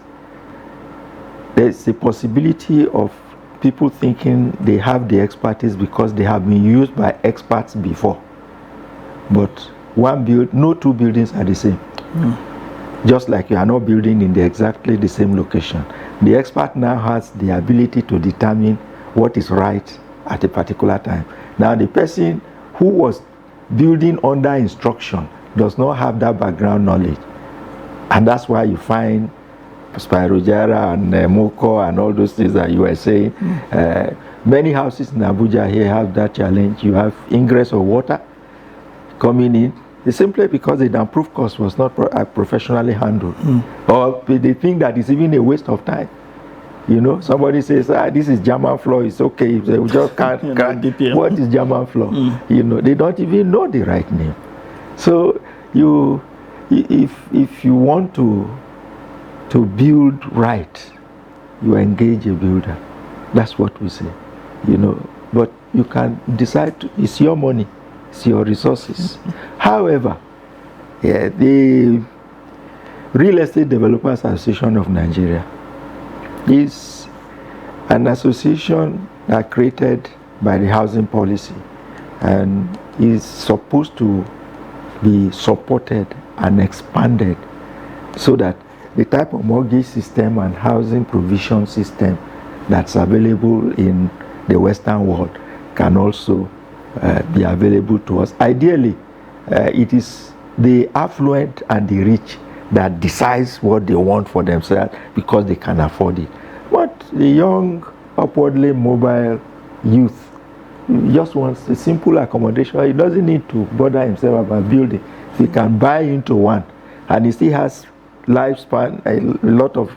there's a possibility of people thinking they have the expertise because they have been used by experts before. But no two buildings are the same. Just like you are not building in exactly the same location. The expert now has the ability to determine what is right at a particular time. Now the person who was building under instruction does not have that background knowledge. And that's why you find spirogyra and moko and all those things that you were saying. Many houses in Abuja here have that challenge. You have ingress of water coming in. It's simply because the damp-proof course was not professionally handled. Or they think that it's even a waste of time. You know, somebody says, this is German floor, it's okay. They just can't. What is German floor? You know, they don't even know the right name. So if you want to build right, you engage a builder. That's what we say. You know, but you can decide it's your money, it's your resources. However, the Real Estate Developers Association of Nigeria is an association that created by the housing policy and is supposed to be supported and expanded so that the type of mortgage system and housing provision system that's available in the Western world can also be available to us. Ideally, it is the affluent and the rich that decides what they want for themselves because they can afford it. But the young, upwardly mobile youth just wants a simple accommodation. He doesn't need to bother himself about building. He can buy into one, and he still has lifespan, a lot of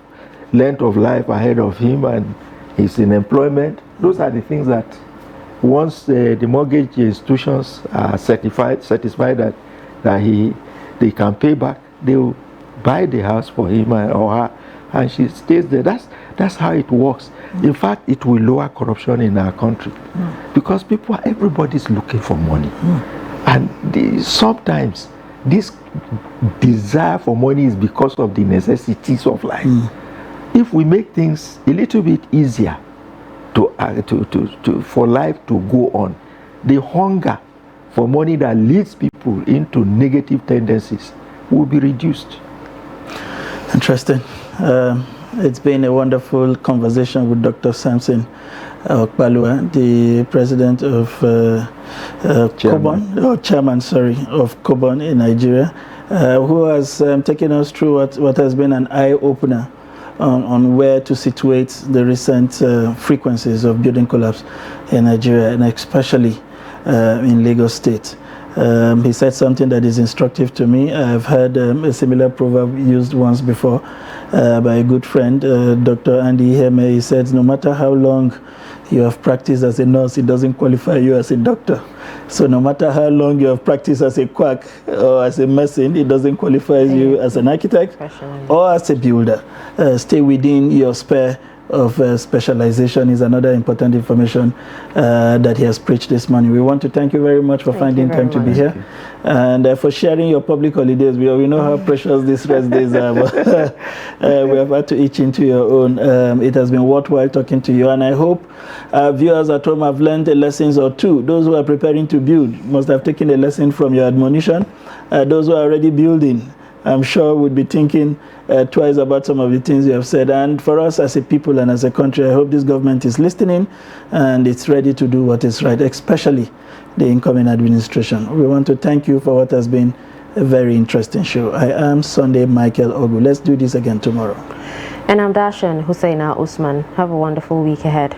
length of life ahead of him, and he's in employment. Those are the things that once the mortgage institutions are satisfied that they can pay back, they will buy the house for him or her, and she stays there. That's how it works. In fact, it will lower corruption in our country because everybody's looking for money, and sometimes this desire for money is because of the necessities of life. If we make things a little bit easier for life to go on, the hunger for money that leads people into negative tendencies will be reduced.
Interesting. It's been a wonderful conversation with Dr. Samson Okpalua, the president of chairman of Cobon in Nigeria, who has taken us through what has been an eye-opener on where to situate the recent frequencies of building collapse in Nigeria, and especially in Lagos State. He said something that is instructive to me. I've heard a similar proverb used once before by a good friend, Dr. Andy Heme. He said, no matter how long you have practiced as a nurse, it doesn't qualify you as a doctor. So no matter how long you have practiced as a quack or as a mason, it doesn't qualify you as an architect or as a builder. Stay within your sphere of specialization is another important information that he has preached this morning. We want to thank you very much for finding time to be here and for sharing your public holidays. We know how precious these rest days are, but we have had to itch into your own. It has been worthwhile talking to you, and I hope viewers at home have learned a lesson or two. Those who are preparing to build must have taken a lesson from your admonition. Those who are already building, I'm sure would be thinking twice about some of the things you have said. And for us as a people and as a country, I hope this government is listening and it's ready to do what is right, especially the incoming administration. We want to thank you for what has been a very interesting show. I am Sunday Michael Ogu. Let's do this again tomorrow.
And I'm Dashan Husseina Usman. Have a wonderful week ahead.